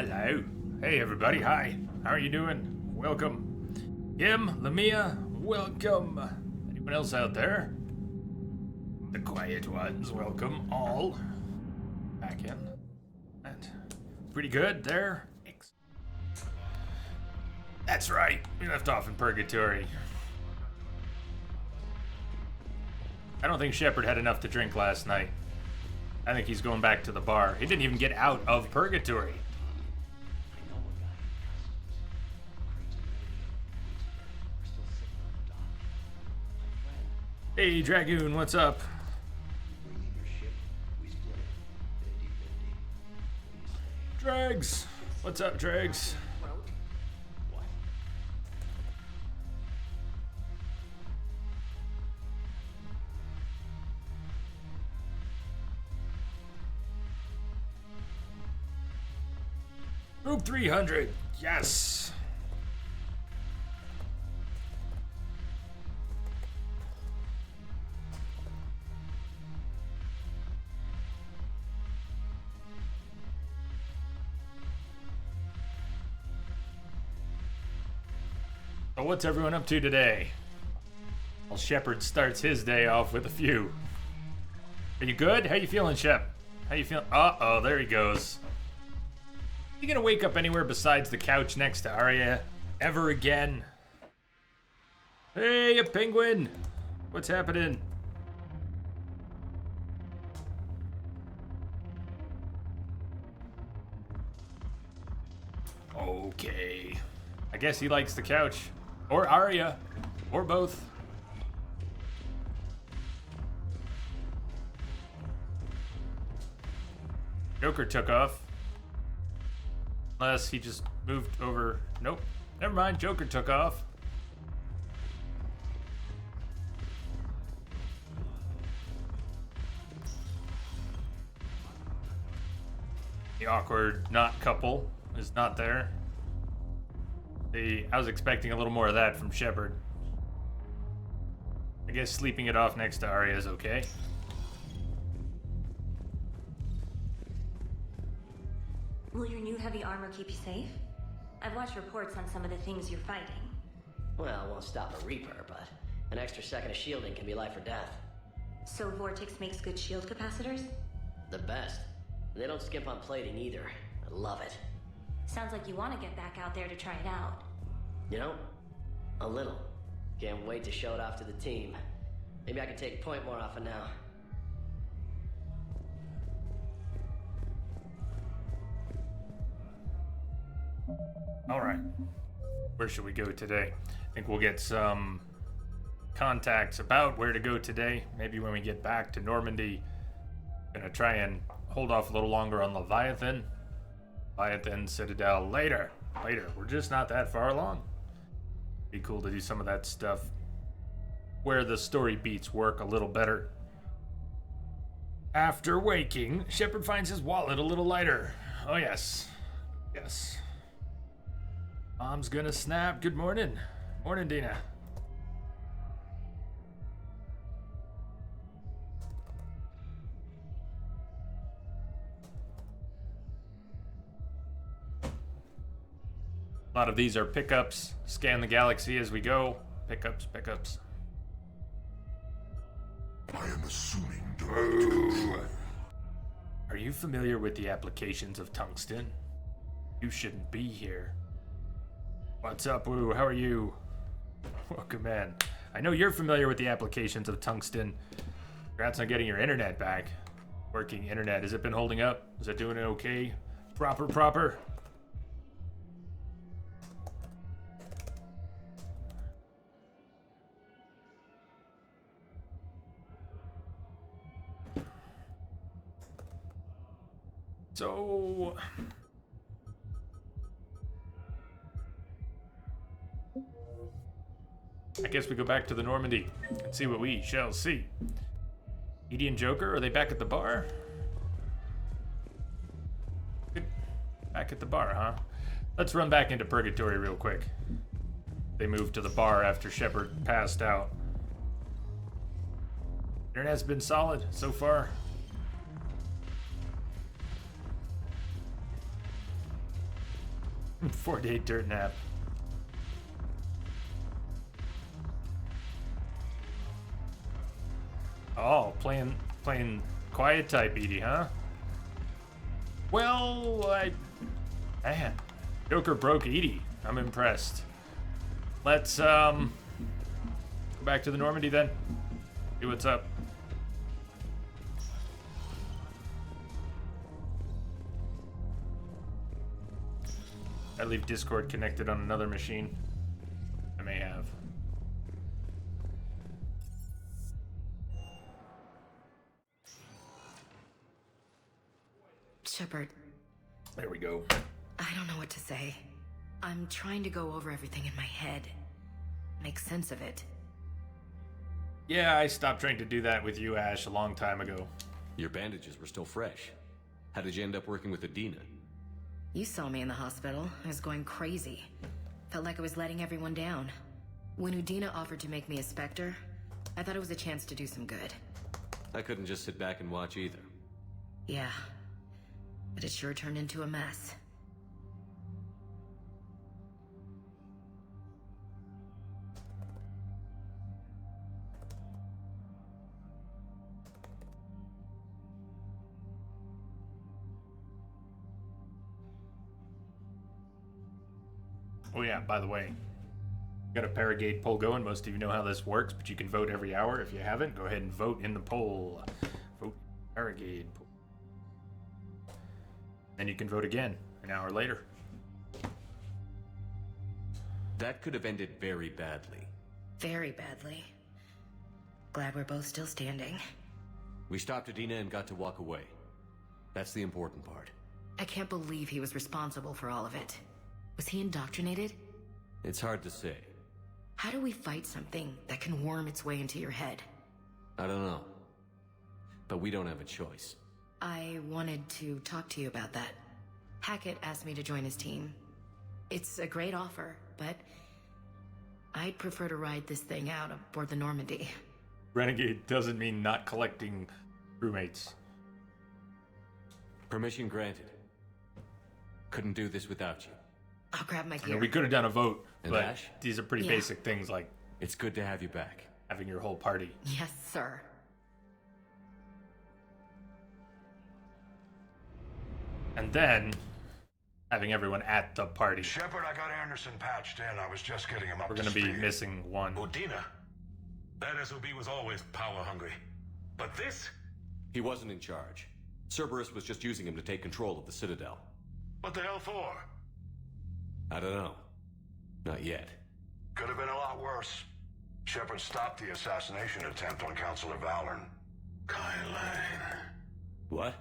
Hello. Hey, everybody. Hi. How are you doing? Welcome. Kim, Lamia, welcome. Anyone else out there? The quiet ones, welcome all. Back in. And pretty good there. Thanks. That's right. We left off in purgatory. I don't think Shepard had enough to drink last night. I think he's going back to the bar. He didn't even get out of purgatory. Hey, Dragoon, what's up? Drags! What's up, Drags? Group 300, yes! So what's everyone up to today? Well, Shepard starts his day off with a few. Are you good? How you feeling, Shep? How you feeling? Uh-oh, there he goes. You gonna wake up anywhere besides the couch next to Arya ever again? Hey, a penguin! What's happening? Okay. I guess he likes the couch. Or Arya. Or both. Joker took off. Unless he just moved over. Nope. Never mind. Joker took off. The awkward not couple is not there. I was expecting a little more of that from Shepard. I guess sleeping it off next to Arya is okay. Will your new heavy armor keep you safe? I've watched reports on some of the things you're fighting. Well, it won't stop a Reaper, but an extra second of shielding can be life or death. So Vortex makes good shield capacitors? The best. And they don't skimp on plating either. I love it. Sounds like you want to get back out there to try it out. You know? A little. Can't wait to show it off to the team. Maybe I can take point more often now. All right. Where should we go today? I think we'll get some contacts about where to go today. Maybe when we get back to Normandy. Gonna try and hold off a little longer on Leviathan. Leviathan Citadel later. We're just not that far along. Be cool to do some of that stuff where the story beats work a little better. After waking, Shepard finds his wallet a little lighter. Oh yes. Yes. Mom's gonna snap. Good morning. Morning, Dina. A lot of these are pickups. Scan the galaxy as we go. Pickups. I am assuming direct control. Are you familiar with the applications of tungsten? You shouldn't be here. What's up, Woo? How are you? Welcome in. I know you're familiar with the applications of tungsten. Congrats on getting your internet back. Working internet. Has it been holding up? Is it doing it okay? Proper? So... I guess we go back to the Normandy and see what we shall see. Edie and Joker, are they back at the bar? Good. Back at the bar, huh? Let's run back into Purgatory real quick. They moved to the bar after Shepard passed out. Internet's been solid so far. 4-day dirt nap. Oh, playing quiet type, Edie, huh? Well, man, Joker broke Edie. I'm impressed. Let's go back to the Normandy then. See what's up. I leave Discord connected on another machine. I may have. Shepard, There we go. I don't know what to say. I'm trying to go over everything in my head. Make sense of it. Yeah, I stopped trying to do that with you, Ash, a long time ago. Your bandages were still fresh. How did you end up working with Adina? You saw me in the hospital. I was going crazy. Felt like I was letting everyone down. When Udina offered to make me a Spectre, I thought it was a chance to do some good. I couldn't just sit back and watch either. Yeah. But it sure turned into a mess. Oh yeah, by the way, got a Paragate poll going. Most of you know how this works, but you can vote every hour. If you haven't, go ahead and vote in the poll. Vote Paragate poll. Then you can vote again an hour later. That could have ended very badly. Very badly. Glad we're both still standing. We stopped Adina and got to walk away. That's the important part. I can't believe he was responsible for all of it. Was he indoctrinated? It's hard to say. How do we fight something that can worm its way into your head? I don't know. But we don't have a choice. I wanted to talk to you about that. Hackett asked me to join his team. It's a great offer, but I'd prefer to ride this thing out aboard the Normandy. Renegade doesn't mean not collecting crewmates. Permission granted. Couldn't do this without you. I'll grab my I gear. mean, we could have done a vote, And but Ash? these are pretty Yeah. basic things like It's good to have you back. having your whole party. Yes, sir. And then having everyone at the party. Shepard, I got Anderson patched in. I was just getting him up We're to going to be speed. missing one. Udina? That SOB was always power hungry. But this? He wasn't in charge. Cerberus was just using him to take control of the Citadel. What the hell for? I don't know. Not yet. Could have been a lot worse. Shepard stopped the assassination attempt on Counselor Valorn. Kylan. What?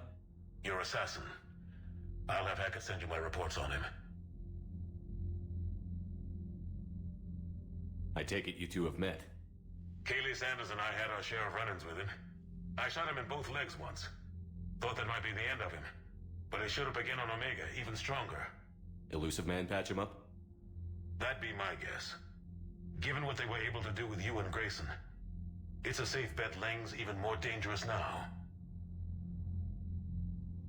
Your assassin. I'll have Hackett send you my reports on him. I take it you two have met. Kaylee Sanders and I had our share of run-ins with him. I shot him in both legs once. Thought that might be the end of him. But he showed up again on Omega, even stronger. Elusive Man patch him up? That'd be my guess. Given what they were able to do with you and Grayson, it's a safe bet Lang's even more dangerous now.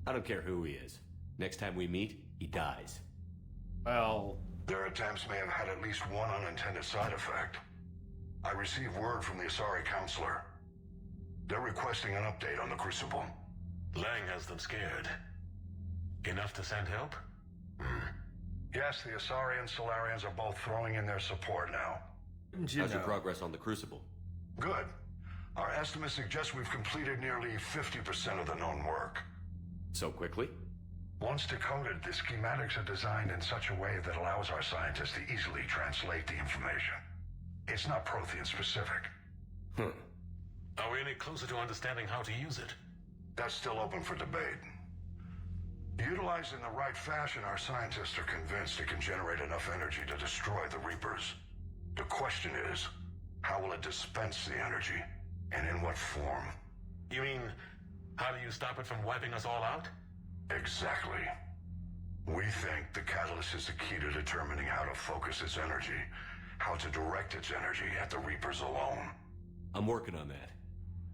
I don't care who he is. Next time we meet, he dies. Well, Their attempts may have had at least one unintended side effect. I received word from the Asari Counselor. They're requesting an update on the Crucible. Lang has them scared. Enough to send help? Yes, the Asari and Solarians are both throwing in their support now. didn't you How's your know? progress on the Crucible? Good. Our estimates suggest we've completed nearly 50% of the known work. So quickly? Once decoded, the schematics are designed in such a way that allows our scientists to easily translate the information. It's not Prothean specific. Are we any closer to understanding how to use it? That's still open for debate. Utilized in the right fashion, our scientists are convinced it can generate enough energy to destroy the Reapers. The question is, how will it dispense the energy, and in what form? You mean, how do you stop it from wiping us all out? Exactly. We think the catalyst is the key to determining how to focus its energy, how to direct its energy at the Reapers alone. I'm working on that.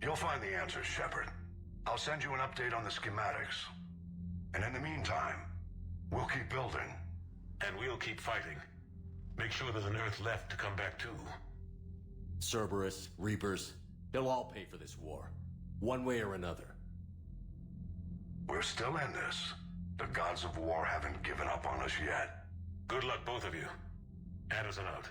You'll find the answers, Shepard. I'll send you an update on the schematics. And in the meantime, we'll keep building. And we'll keep fighting. Make sure there's an Earth left to come back to. Cerberus, Reapers, they'll all pay for this war. One way or another. We're still in this. The gods of war haven't given up on us yet. Good luck, both of you. Anderson out.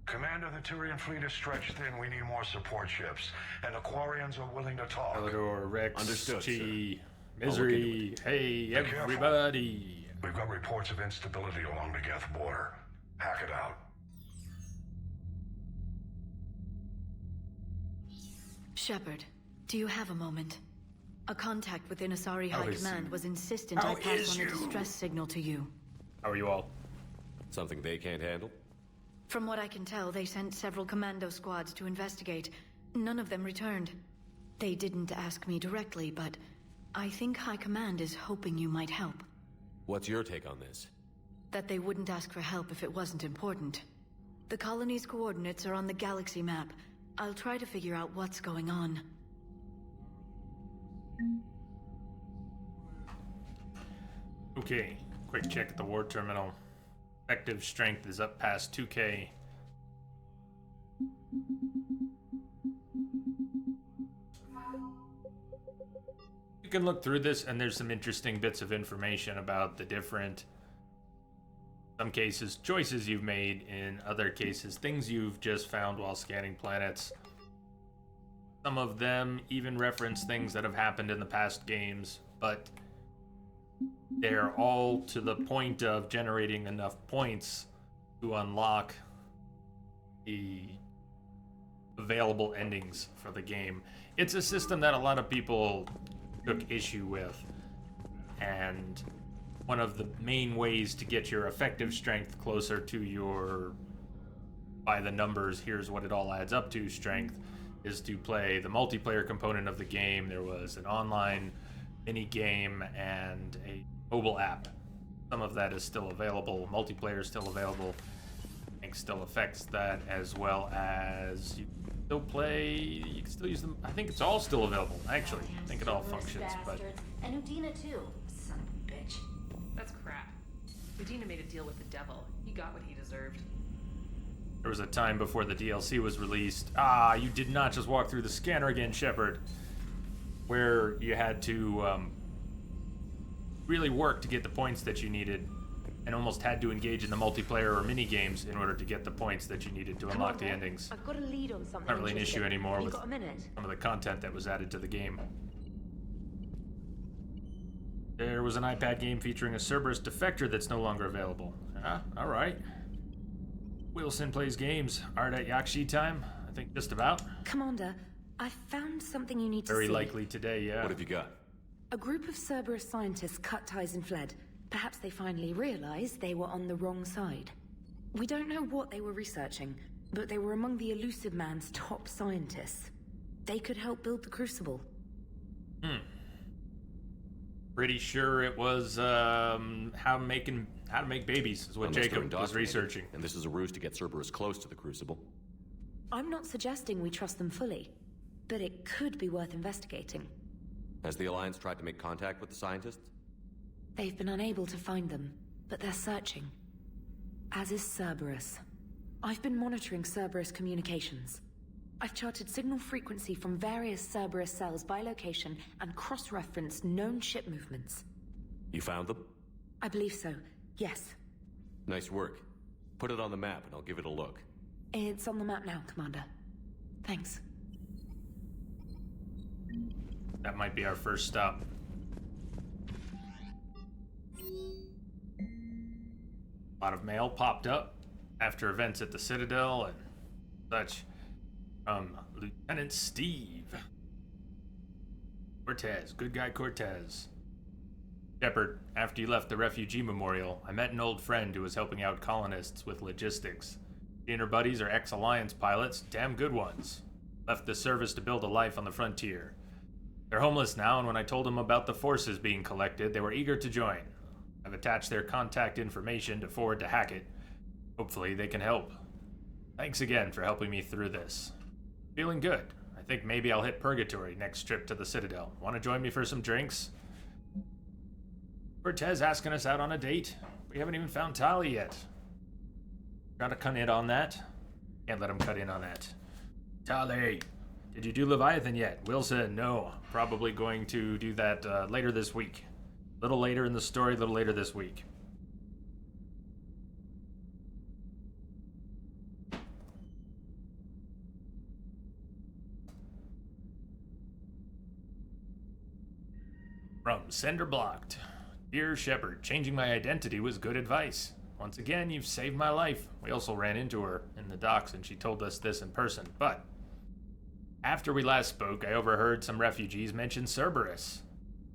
Commander, the Tyrian fleet is stretched thin. We need more support ships. And the Quarians are willing to talk. Elador, Rex, Understood, Chi, sir. Misery, hey, careful. everybody. We've got reports of instability along the Geth border. Hack it out. Shepard, do you have a moment? A contact within Asari How High is Command you? was insistent How I pass is on a you? distress signal to you. How are you all? Something they can't handle? From what I can tell, they sent several commando squads to investigate. None of them returned. They didn't ask me directly, but I think High Command is hoping you might help. What's your take on this? That they wouldn't ask for help if it wasn't important. The colony's coordinates are on the galaxy map. I'll try to figure out what's going on. Okay, quick check at the war terminal. Effective strength is up past 2K. You can look through this, and there's some interesting bits of information about the different, some cases, choices you've made, in other cases, things you've just found while scanning planets. Some of them even reference things that have happened in the past games, but they're all to the point of generating enough points to unlock the available endings for the game. It's a system that a lot of people took issue with, and one of the main ways to get your effective strength closer to your, by the numbers, here's what it all adds up to, strength, is to play the multiplayer component of the game. There was an online mini game and a mobile app. Some of that is still available. Multiplayer is still available. I think still affects that, as well as you can still play. You can still use them. I think it's all still available. Actually, I think it all functions. But And Udina too. Son of a bitch. That's crap. Medina made a deal with the devil. He got what he deserved. there was a time before the DLC was released. You did not just walk through the scanner again, Shepard. Where you had to really work to get the points that you needed, and almost had to engage in the multiplayer or mini games in order to get the points that you needed to unlock the endings. I've got a lead on something. Not really an issue anymore You with got a minute? some of the content that was added to the game. There was an iPad game featuring a Cerberus defector that's no longer available. All right. Wilson plays games. Art at Yakshi time? I think just about. Commander, I found something you need to Very see. likely today, yeah. What have you got? A group of Cerberus scientists cut ties and fled. Perhaps they finally realized they were on the wrong side. We don't know what they were researching, but they were among the Elusive Man's top scientists. They could help build the Crucible. Pretty sure it was how to make babies is what Unless they're Jacob was indoctrinated, researching. And this is a ruse to get Cerberus close to the Crucible. I'm not suggesting we trust them fully, but it could be worth investigating. Has the Alliance tried to make contact with the scientists? They've been unable to find them, but they're searching. As is Cerberus. I've been monitoring Cerberus communications. I've charted signal frequency from various Cerberus cells by location and cross-referenced known ship movements. You found them? I believe so, yes. Nice work. Put it on the map and I'll give it a look. It's on the map now, Commander. Thanks. That might be our first stop. A lot of mail popped up after events at the Citadel and such from Lieutenant Steve Cortez. Good guy Cortez. Shepard, after you left the refugee memorial, I met an old friend who was helping out colonists with logistics. She and her buddies are ex-Alliance pilots, damn good ones. Left the service to build a life on the frontier. They're homeless now, and when I told them about the forces being collected, they were eager to join. I've attached their contact information to forward to Hackett. Hopefully they can help. Thanks again for helping me through this. Feeling good. I think maybe I'll hit Purgatory next trip to the Citadel. Want to join me for some drinks? Cortez asking us out on a date? We haven't even found Tali yet. Gotta cut in on that. Can't let him cut in on that. Tali, did you do Leviathan yet? Will said no. Probably going to do that later this week. A little later in the story, a little later this week. From Sender Blocked. Dear Shepard, changing my identity was good advice. Once again, you've saved my life. We also ran into her in the docks and she told us this in person, but after we last spoke, I overheard some refugees mention Cerberus.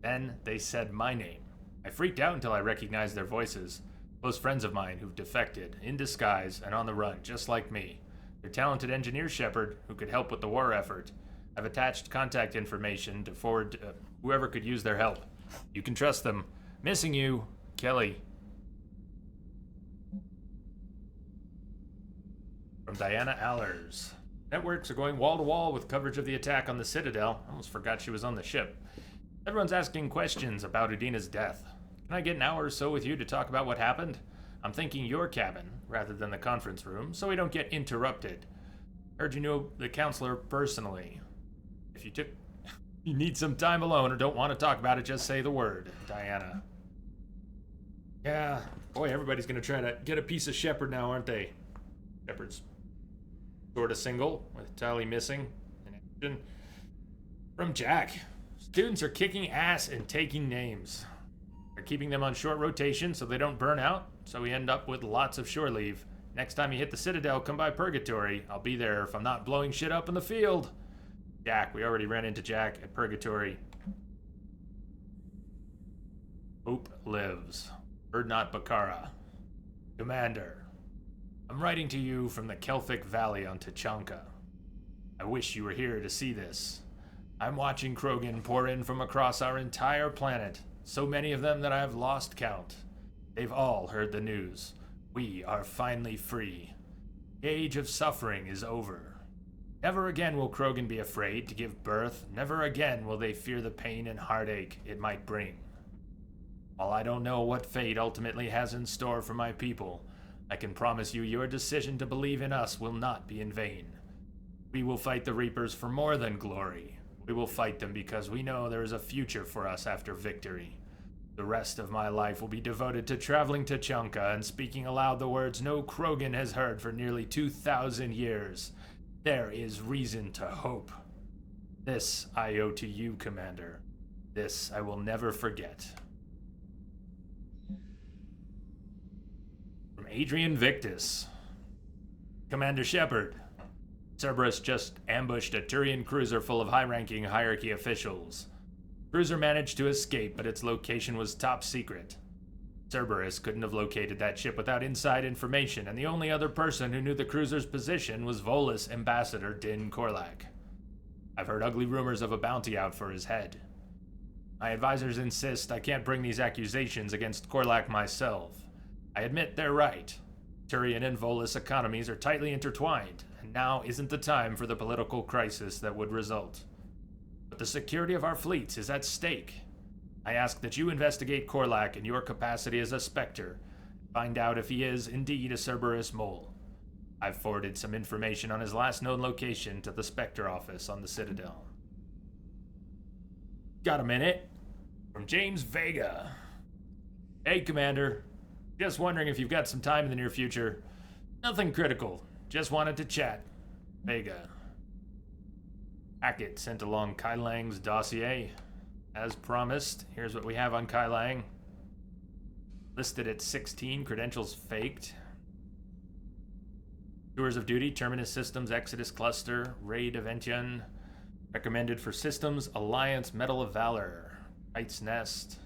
Then they said my name. I freaked out until I recognized their voices. Close friends of mine who've defected, in disguise, and on the run, just like me. They're talented engineers, Shepard, who could help with the war effort. I've attached contact information to forward to whoever could use their help. You can trust them. Missing you, Kelly. From Diana Allers. Networks are going wall to wall with coverage of the attack on the Citadel. I almost forgot she was on the ship. Everyone's asking questions about Udina's death. Can I get an hour or so with you to talk about what happened? I'm thinking your cabin, rather than the conference room, so we don't get interrupted. Heard you knew the counselor personally. If you need some time alone or don't want to talk about it, just say the word, Diana. Yeah, boy, everybody's gonna try to get a piece of Shepard now, aren't they? Shepard's sort of single, with Tali missing in action. From Jack. Students are kicking ass and taking names. They're keeping them on short rotation so they don't burn out, so we end up with lots of shore leave. Next time you hit the Citadel, come by Purgatory. I'll be there if I'm not blowing shit up in the field. Jack, we already ran into Jack at Purgatory. Hope lives. Erdnot Bakara. Commander, I'm writing to you from the Kelphic Valley on Tachanka. I wish you were here to see this. I'm watching Krogan pour in from across our entire planet, so many of them that I have lost count. They've all heard the news. We are finally free. The age of suffering is over. Never again will Krogan be afraid to give birth. Never again will they fear the pain and heartache it might bring. While I don't know what fate ultimately has in store for my people, I can promise you your decision to believe in us will not be in vain. We will fight the Reapers for more than glory. We will fight them because we know there is a future for us after victory. The rest of my life will be devoted to traveling to Tachanka and speaking aloud the words no Krogan has heard for nearly 2,000 years. There is reason to hope. This I owe to you, Commander. This I will never forget. From Adrian Victus. Commander Shepard. Cerberus just ambushed a Turian cruiser full of high-ranking hierarchy officials. The cruiser managed to escape, but its location was top secret. Cerberus couldn't have located that ship without inside information, and the only other person who knew the cruiser's position was Volus Ambassador Din Korlak. I've heard ugly rumors of a bounty out for his head. My advisors insist I can't bring these accusations against Korlak myself. I admit they're right. Turian and Volus economies are tightly intertwined, and now isn't the time for the political crisis that would result. But the security of our fleets is at stake. I ask that you investigate Korlak in your capacity as a Spectre, and find out if he is indeed a Cerberus mole. I've forwarded some information on his last known location to the Spectre office on the Citadel. Got a minute? From James Vega. Hey, Commander. Just wondering if you've got some time in the near future. Nothing critical. Just wanted to chat. Vega. Hackett sent along Kai Lang's dossier. As promised, here's what we have on Kai Lang. Listed at 16, credentials faked. Tours of duty, Terminus Systems, Exodus Cluster, Raid Aventian. Recommended for Systems, Alliance, Medal of Valor. Kite's Nest.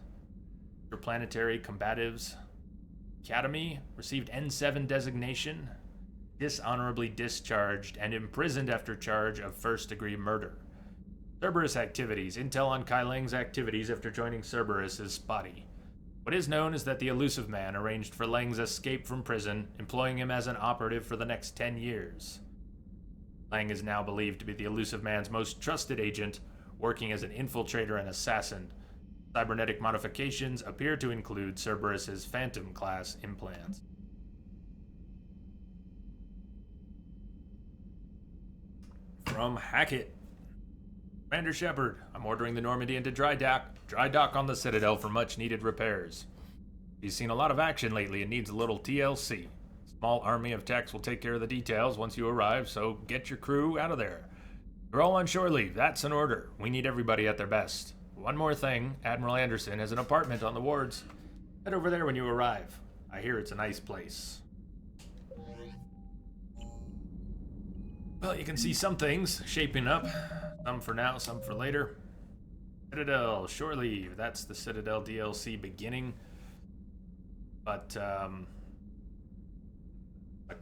Interplanetary Combatives. Academy, received N7 designation. Dishonorably discharged and imprisoned after charge of first-degree murder. Cerberus activities. Intel on Kai Lang's activities after joining Cerberus is spotty. What is known is that the Elusive Man arranged for Lang's escape from prison, employing him as an operative for the next 10 years. Lang is now believed to be the Elusive Man's most trusted agent, working as an infiltrator and assassin. Cybernetic modifications appear to include Cerberus's Phantom-class implants. From Hackett. Commander Shepard, I'm ordering the Normandy into dry dock on the Citadel for much-needed repairs. He's seen a lot of action lately and needs a little TLC. Small army of techs will take care of the details once you arrive, so get your crew out of there. You're all on shore leave. That's an order. We need everybody at their best. One more thing, Admiral Anderson has an apartment on the wards. Head over there when you arrive. I hear it's a nice place. Well, you can see some things shaping up. Some for now, some for later. Citadel, shore leave. That's the Citadel DLC beginning. But, tucked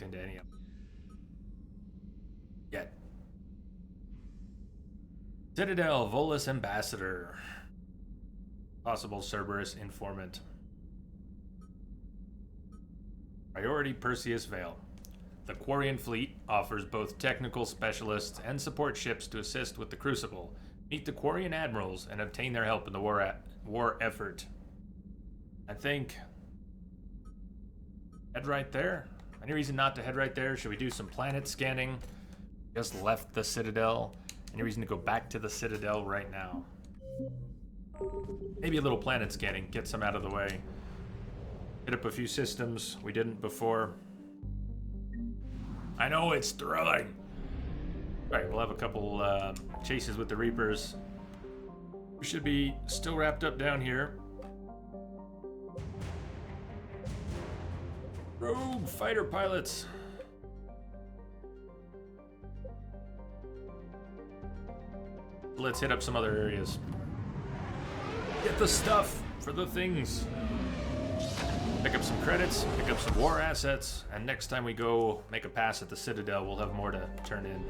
into any of them yet. Citadel, Volus Ambassador. Possible Cerberus informant. Priority Perseus Vale. The Quarian fleet offers both technical specialists and support ships to assist with the Crucible. Meet the Quarian admirals and obtain their help in the war effort. I think... head right there? Any reason not to head right there? Should we do some planet scanning? Just left the Citadel. Any reason to go back to the Citadel right now? Maybe a little planet scanning, get some out of the way. Hit up a few systems we didn't before. I know, it's thrilling. Alright, we'll have a couple chases with the Reapers. We should be still wrapped up down here. Rogue fighter pilots. Let's hit up some other areas. Get the stuff for the things. Pick up some credits, pick up some war assets, and next time we go make a pass at the Citadel, we'll have more to turn in.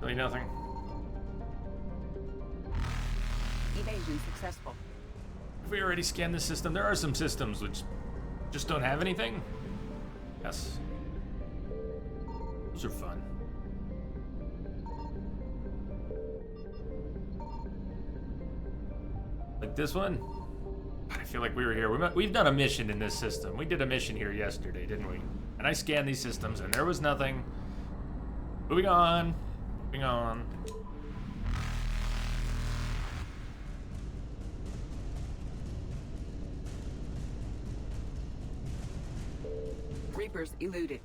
Really nothing. Evasion successful. Have we already scanned this system? There are some systems which just don't have anything. Yes. Those are fun. Like this one? I feel like we were here. We've done a mission in this system. We did a mission here yesterday, didn't we? And I scanned these systems and there was nothing. Moving on. Moving on. Reapers eluded.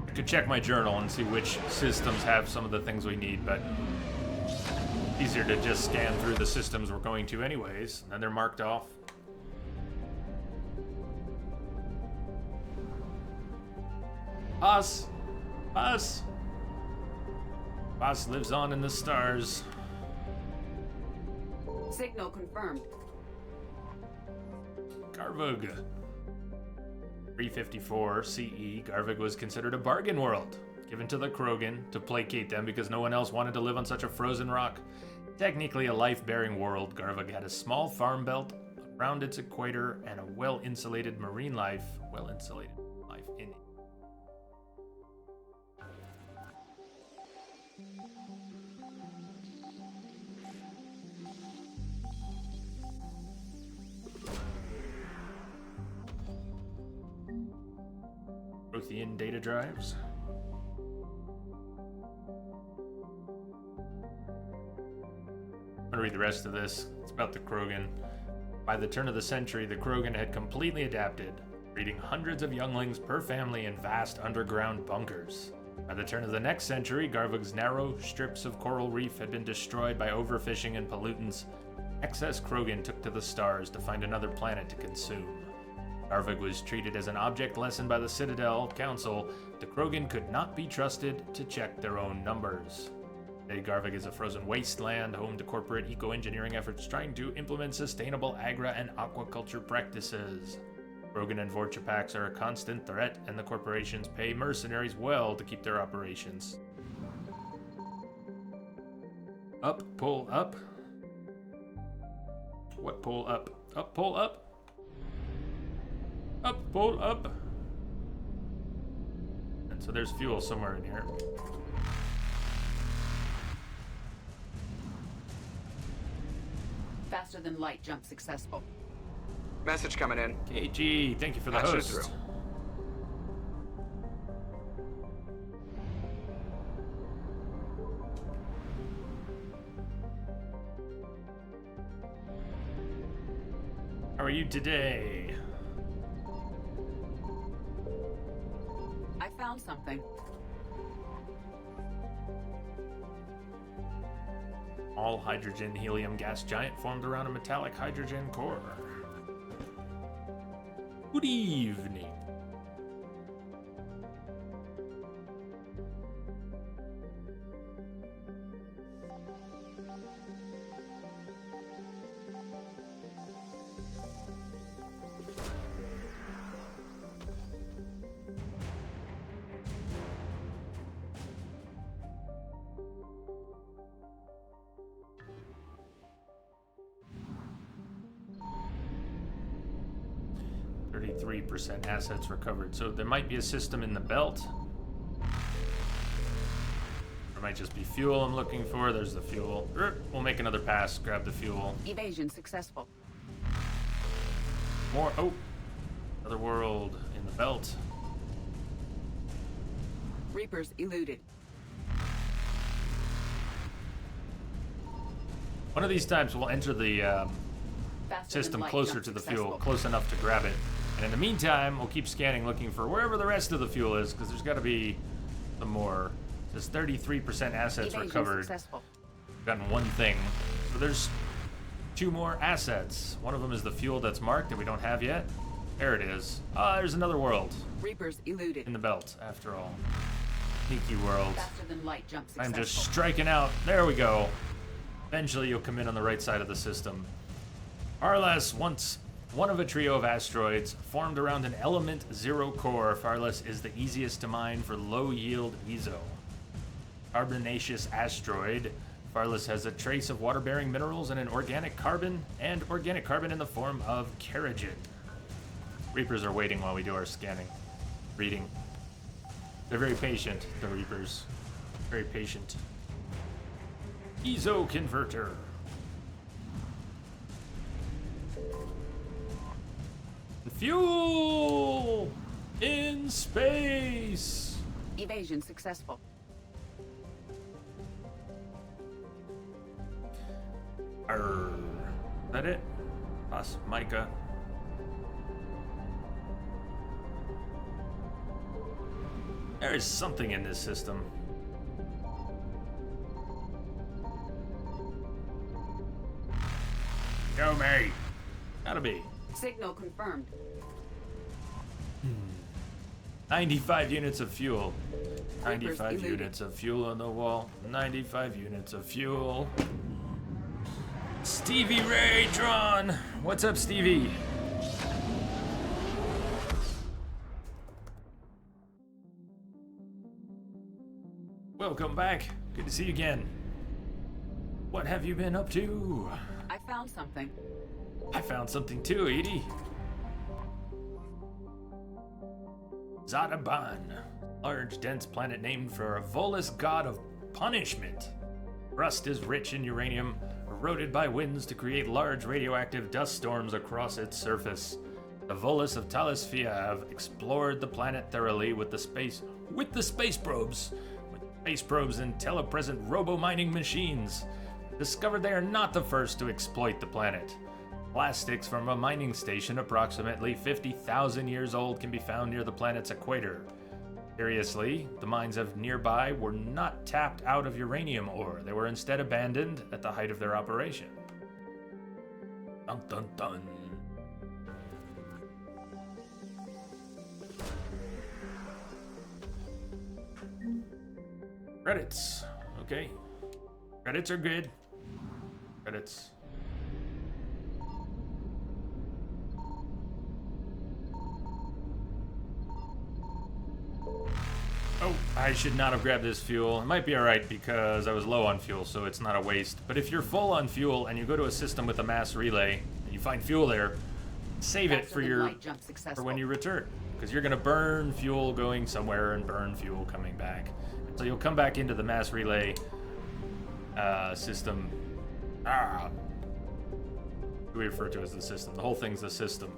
I could check my journal and see which systems have some of the things we need, but easier to just scan through the systems we're going to anyways, and then they're marked off. Us! Us! Boss lives on in the stars. Signal confirmed. Garvug. 354 CE, Garvug was considered a bargain world, given to the Krogan to placate them because no one else wanted to live on such a frozen rock. Technically a life-bearing world, Garvug had a small farm belt around its equator and a well-insulated marine life, in it. Prothean data drives. I'm gonna read the rest of this. It's about the Krogan. By the turn of the century, the Krogan had completely adapted, breeding hundreds of younglings per family in vast underground bunkers. By the turn of the next century, Garvug's narrow strips of coral reef had been destroyed by overfishing and pollutants. Excess Krogan took to the stars to find another planet to consume. Garvug was treated as an object lesson by the Citadel Council. The Krogan could not be trusted to check their own numbers. Today, Garvug is a frozen wasteland, home to corporate eco-engineering efforts trying to implement sustainable agra and aquaculture practices. Krogan and Vorchapax are a constant threat, and the corporations pay mercenaries well to keep their operations. Up, pull, up. What pull up? Up, pull, up. Up, pull up. And so there's fuel somewhere in here. Faster than light jump successful. Message coming in. KG, thank you for the Patching it host. through. How are you today? I found something. All hydrogen helium gas giant formed around a metallic hydrogen core. Good evening. %, assets recovered. So there might be a system in the belt. There might just be fuel I'm looking for. There's the fuel. We'll make another pass, grab the fuel. Evasion successful. More. Oh, another world in the belt. Reapers eluded. One of these times we'll enter the Faster system than light closer jump to the successful. fuel, close enough to grab it. And in the meantime, we'll keep scanning, looking for wherever the rest of the fuel is, because there's got to be some more. It says 33% assets Evasion recovered. successful. Gotten one thing. So there's 2 more assets. One of them is the fuel that's marked that we don't have yet. There it is. Ah, there's another world Reapers eluded. in the belt, after all. Sneaky world. Faster than light jump successful. I'm just striking out. There we go. Eventually you'll come in on the right side of the system. Farless, once one of a trio of asteroids formed around an element 0 core, Farless is the easiest to mine for low-yield ezo. Carbonaceous asteroid, Farless has a trace of water-bearing minerals and organic carbon in the form of kerogen. Reapers are waiting while we do our scanning. Reading. They're very patient, the Reapers. Very patient. Ezo converter. Fuel in space. Evasion successful. Is that it? Us, Micah. There is something in this system. Show me. Gotta be. Signal confirmed. 95 units of fuel. 95 eluded. units of fuel on the wall. 95 units of fuel. Stevie Ray Tron. What's up, Stevie? Welcome back. Good to see you again. What have you been up to? I found something. I found something too, Edie. Zadaban, large, dense planet named for a Volus god of punishment. Rust is rich in uranium, eroded by winds to create large radioactive dust storms across its surface. The Volus of Talisphia have explored the planet thoroughly with the space probes and telepresent robo-mining machines. Discovered they are not the first to exploit the planet. Plastics from a mining station approximately 50,000 years old can be found near the planet's equator. Curiously, the mines of nearby were not tapped out of uranium ore. They were instead abandoned at the height of their operation. Dun dun dun. Credits. Okay. Credits are good. Credits. Oh, I should not have grabbed this fuel. It might be alright because I was low on fuel, so it's not a waste. But if you're full on fuel and you go to a system with a mass relay and you find fuel there, save it for your Light jump for successful. when you return, because you're gonna burn fuel going somewhere and burn fuel coming back. So you'll come back into the mass relay system. We refer to as the system. The whole thing's the system.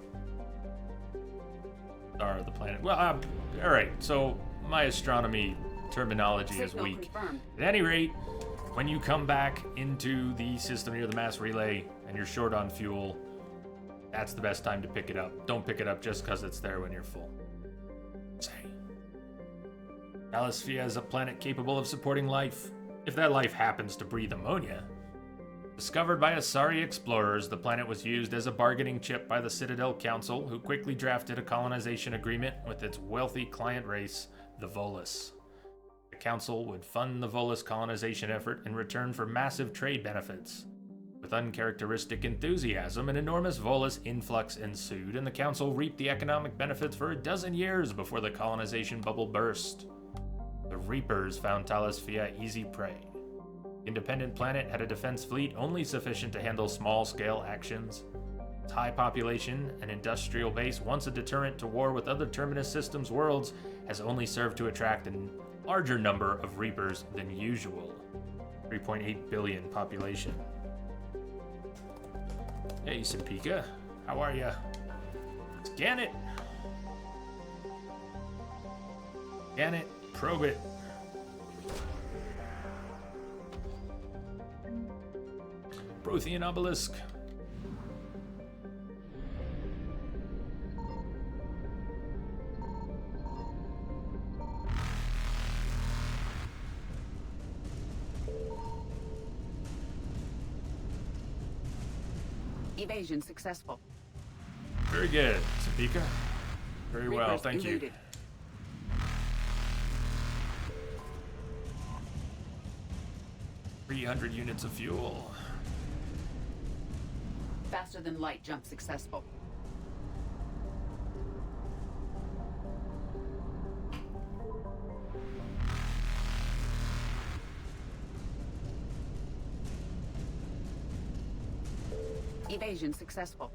Star of the planet. Well, all right. So my astronomy terminology is Signal weak. confirmed. At any rate, when you come back into the system near the mass relay and you're short on fuel, that's the best time to pick it up. Don't pick it up just because it's there when you're full. Say. Talisphia is a planet capable of supporting life, if that life happens to breathe ammonia. Discovered by Asari explorers, the planet was used as a bargaining chip by the Citadel Council, who quickly drafted a colonization agreement with its wealthy client race, the Volus. The Council would fund the Volus colonization effort in return for massive trade benefits. With uncharacteristic enthusiasm, an enormous Volus influx ensued, and the Council reaped the economic benefits for a dozen years before the colonization bubble burst. The Reapers found Talisphia easy prey. Independent Planet had a defense fleet only sufficient to handle small-scale actions. Its high population and industrial base, once a deterrent to war with other Terminus Systems worlds, has only served to attract a larger number of Reapers than usual. 3.8 billion population. Hey, Simpika. How are ya? Scan it! Scan it. Probe it. Prothean obelisk. Evasion successful. Very good, Sapika. Very well, Reapers thank you. eluded. $300 units of fuel. Faster than light jump successful. Evasion successful.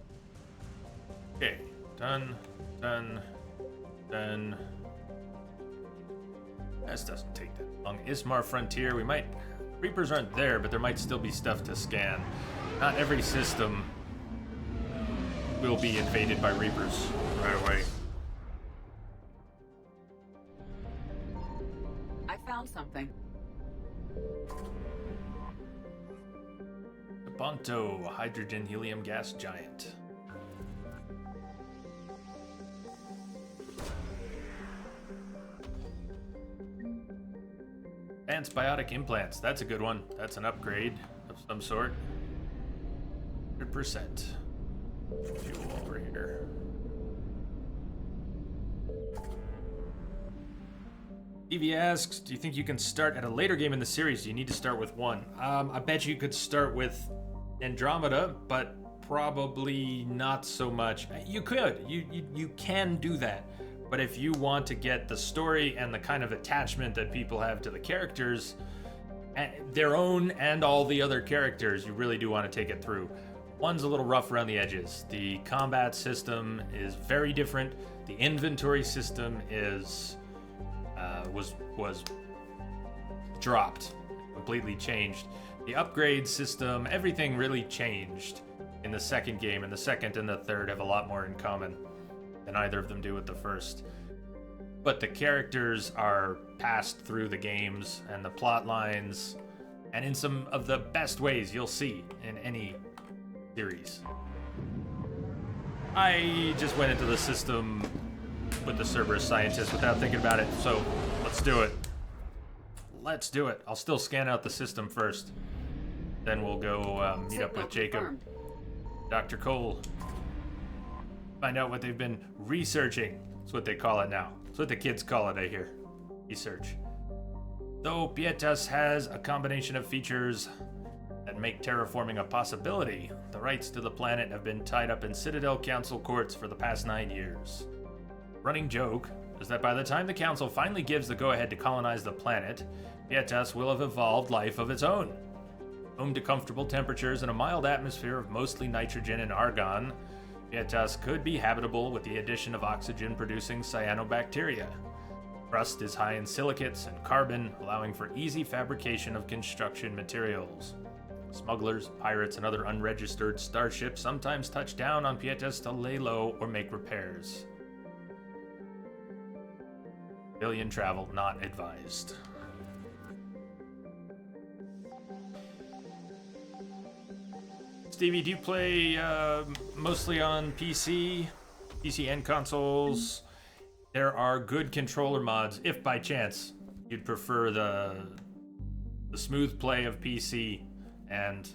Okay, done, done, done. This doesn't take that long. Ismar Frontier, we might... Reapers aren't there, but there might still be stuff to scan. Not every system will be invaded by Reapers right away. I found something. The Bonto, a hydrogen helium gas giant. Advanced biotic implants, that's a good one. That's an upgrade of some sort. 100%. Fuel over here. Evie asks, do you think you can start at a later game in the series? Do you need to start with one? I bet you could start with Andromeda, but probably not so much. You could. You can do that. But if you want to get the story and the kind of attachment that people have to the characters, their own and all the other characters, you really do want to take it through. One's a little rough around the edges. The combat system is very different. The inventory system is was dropped, completely changed. The upgrade system, everything really changed in the second game, and the second and the third have a lot more in common than either of them do with the first. But the characters are passed through the games and the plot lines, and in some of the best ways you'll see in any series. I just went into the system with the Cerberus scientist without thinking about it, so let's do it. Let's do it. I'll still scan out the system first. Then we'll go meet up with Jacob. Confirmed. Dr. Cole. Find out what they've been researching. That's what they call it now. That's what the kids call it, I hear. Research. Though Pietas has a combination of features that make terraforming a possibility, the rights to the planet have been tied up in Citadel Council courts for the past 9 years. Running joke is that by the time the Council finally gives the go-ahead to colonize the planet, Pietas will have evolved life of its own. Home to comfortable temperatures and a mild atmosphere of mostly nitrogen and argon, Pietas could be habitable with the addition of oxygen-producing cyanobacteria. Crust is high in silicates and carbon, allowing for easy fabrication of construction materials. Smugglers, pirates, and other unregistered starships sometimes touch down on Pietas to lay low or make repairs. Civilian travel not advised. Stevie, do you play mostly on PC and consoles? There are good controller mods, if by chance you'd prefer the smooth play of PC and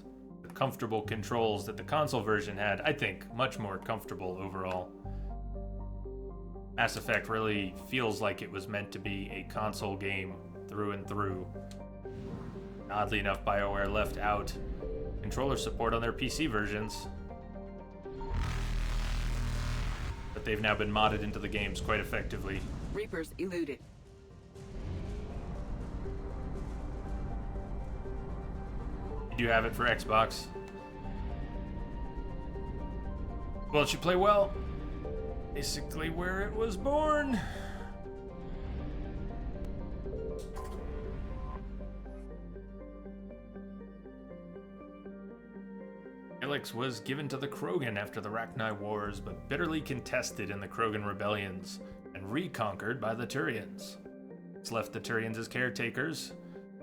the comfortable controls that the console version had. I think much more comfortable overall. Mass Effect really feels like it was meant to be a console game through and through. Oddly enough, BioWare left out controller support on their PC versions, but they've now been modded into the games quite effectively. Reapers eluded. You do have it for Xbox. Well, it should play well. Basically where it was born. Gilix was given to the Krogan after the Rachni Wars, but bitterly contested in the Krogan rebellions and reconquered by the Turians. It's left the Turians as caretakers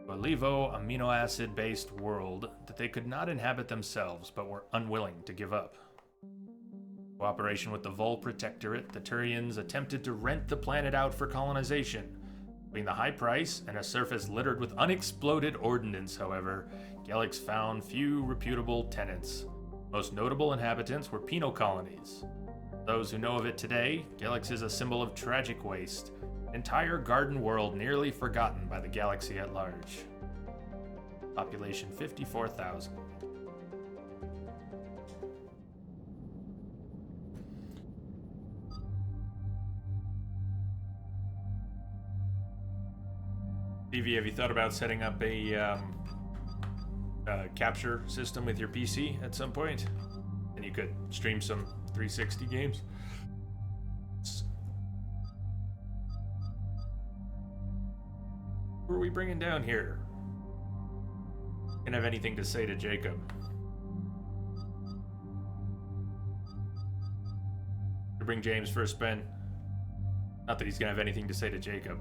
to a levo amino acid-based world that they could not inhabit themselves, but were unwilling to give up. In cooperation with the Vol Protectorate, the Turians attempted to rent the planet out for colonization. Between the high price and a surface littered with unexploded ordnance, however, Gilix found few reputable tenants. Most notable inhabitants were penal colonies. Those who know of it today, Gilix is a symbol of tragic waste, an entire garden world nearly forgotten by the galaxy at large. Population 54,000. Stevie, have you thought about setting up a capture system with your PC at some point? And you could stream some 360 games? Who are we bringing down here? Can have anything to say to Jacob? To bring James for a spin? Not that he's gonna have anything to say to Jacob.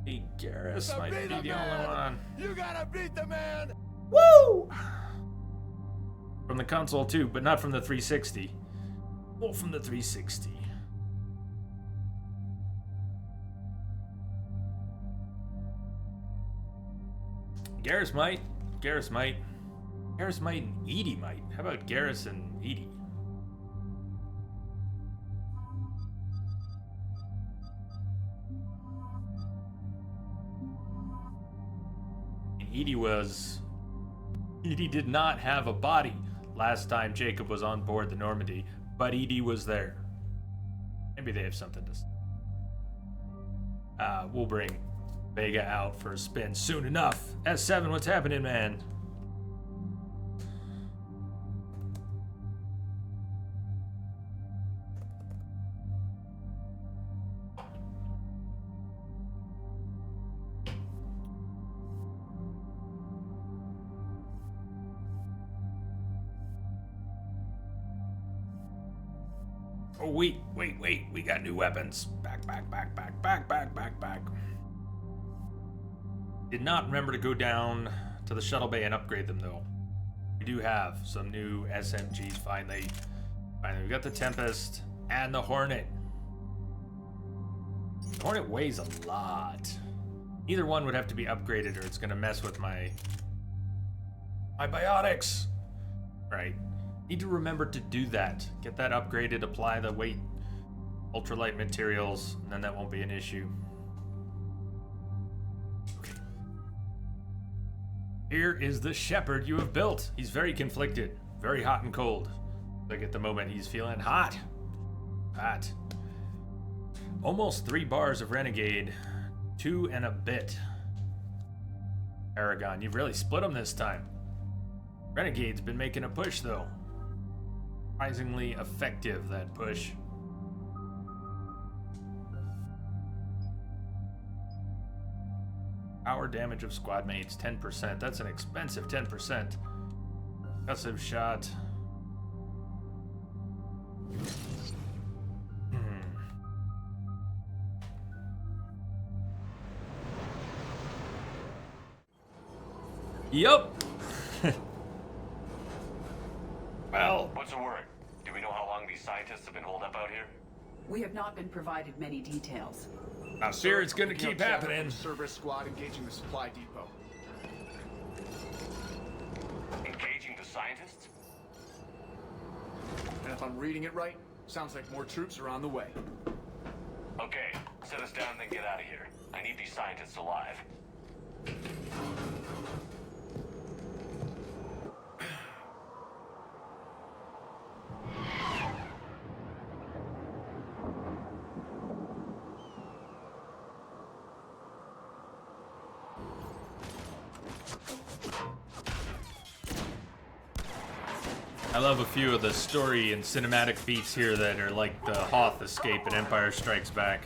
Hey, Garrus might be the only one. You gotta beat the man! Woo! From the console too, but not from the 360. Well, from the 360. Garrus might. Garrus might. Garrus might and Edie might. How about Garrus and Edie? Edie did not have a body last time Jacob was on board the Normandy, but Edie was there. Maybe they have something to say. We'll bring Vega out for a spin soon enough. S7, what's happening, man? Oh, wait, we got new weapons. Back. Did not remember to go down to the shuttle bay and upgrade them, though. We do have some new SMGs, finally. We got the Tempest and the Hornet. The Hornet weighs a lot. Either one would have to be upgraded or it's gonna mess with my biotics. Right. Need to remember to do that. Get that upgraded, apply the weight ultralight materials, and then that won't be an issue. Okay. Here is the Shepherd you have built. He's very conflicted, very hot and cold. Like at the moment, he's feeling hot. Hot. Almost 3 bars of Renegade, 2 and a bit. Aragon, you've really split them this time. Renegade's been making a push, though. Surprisingly effective, that push. Power damage of squad mates, 10%. That's an expensive 10%. Concussive shot. Yup. Well, what's the word? Do we know how long these scientists have been holed up out here? We have not been provided many details. I fear it's gonna keep happening. Cerberus squad engaging the supply depot. Engaging the scientists? And if I'm reading it right, sounds like more troops are on the way. Okay, set us down, then get out of here. I need these scientists alive. I love a few of the story and cinematic beats here that are like the Hoth escape in Empire Strikes Back.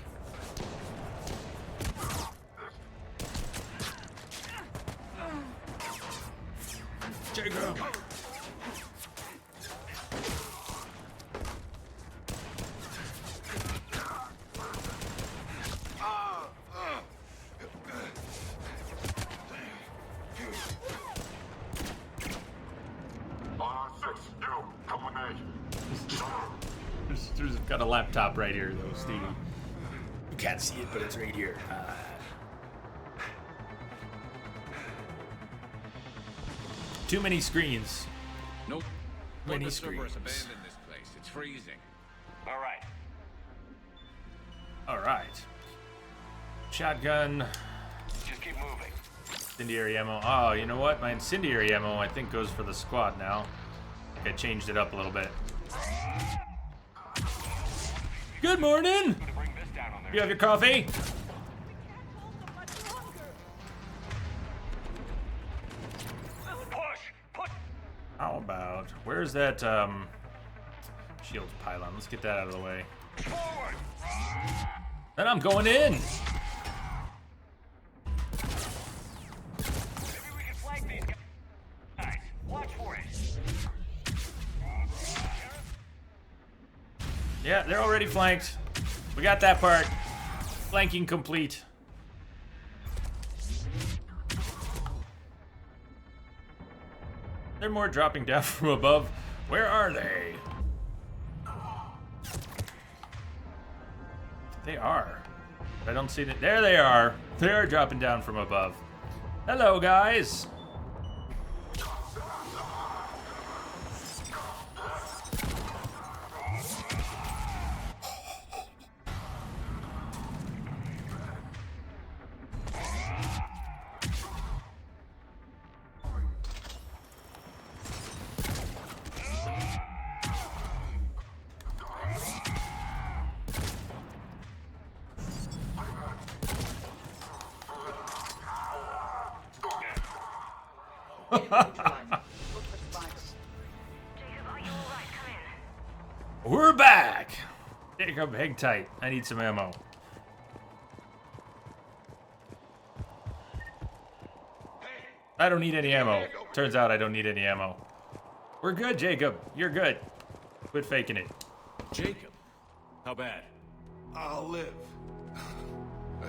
Jacob! There's got a laptop right here, though, Stevie. You can't see it, but it's right here. Too many screens. Nope. Many Cerberus screens. abandoned this place. It's freezing. All right. All right. Shotgun. Just keep moving. Incendiary ammo. Oh, you know what? My incendiary ammo, I think, goes for the squad now. I think I changed it up a little bit. Good morning! You have your coffee? How about... Where's that, shields pylon? Let's get that out of the way. Then I'm going in! Yeah, they're already flanked. We got that part. Flanking complete. They're more dropping down from above. Where are they? They are. I don't see that. There they are. They are dropping down from above. Hello, guys. We're back! Jacob, hang tight. I need some ammo. I don't need any ammo. Turns out I don't need any ammo. We're good, Jacob. You're good. Quit faking it. Jacob? How bad? I'll live.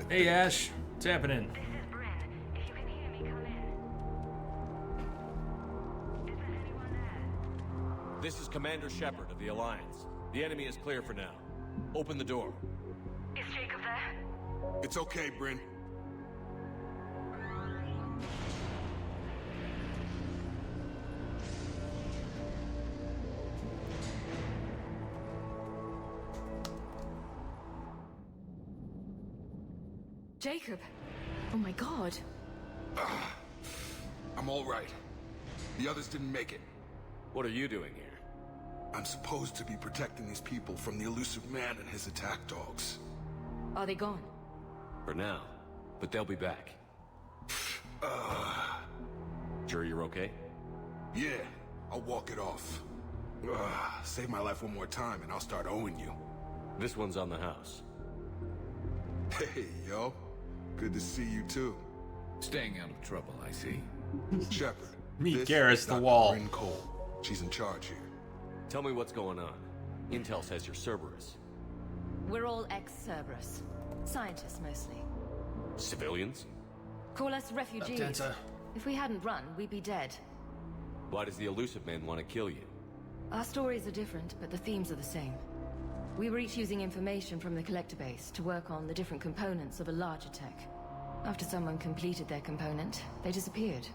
Hey, Ash. What's happening? This is Brynn. If you can hear me, come in. Is there anyone there? This is Commander Shepard of the Alliance. The enemy is clear for now. Open the door. Is Jacob there? It's okay, Brynn. Jacob! Oh my god. I'm all right. The others didn't make it. What are you doing here? I'm supposed to be protecting these people from the elusive man and his attack dogs. Are they gone? For now. but they'll be back. Sure you're okay? Yeah, I'll walk it off. Save my life one more time and I'll start owing you. This one's on the house. Hey, yo. Good to see you too. Staying out of trouble, I see. Shepard. Meet Garrus the Wall. Brynn Cole. She's in charge here. Tell me what's going on. Intel says you're Cerberus. We're all ex-Cerberus. Scientists, mostly. Civilians? Call us refugees. Tensa. If we hadn't run, we'd be dead. Why does the Elusive Man want to kill you? Our stories are different, but the themes are the same. We were each using information from the collector base to work on the different components of a larger tech. After someone completed their component, they disappeared.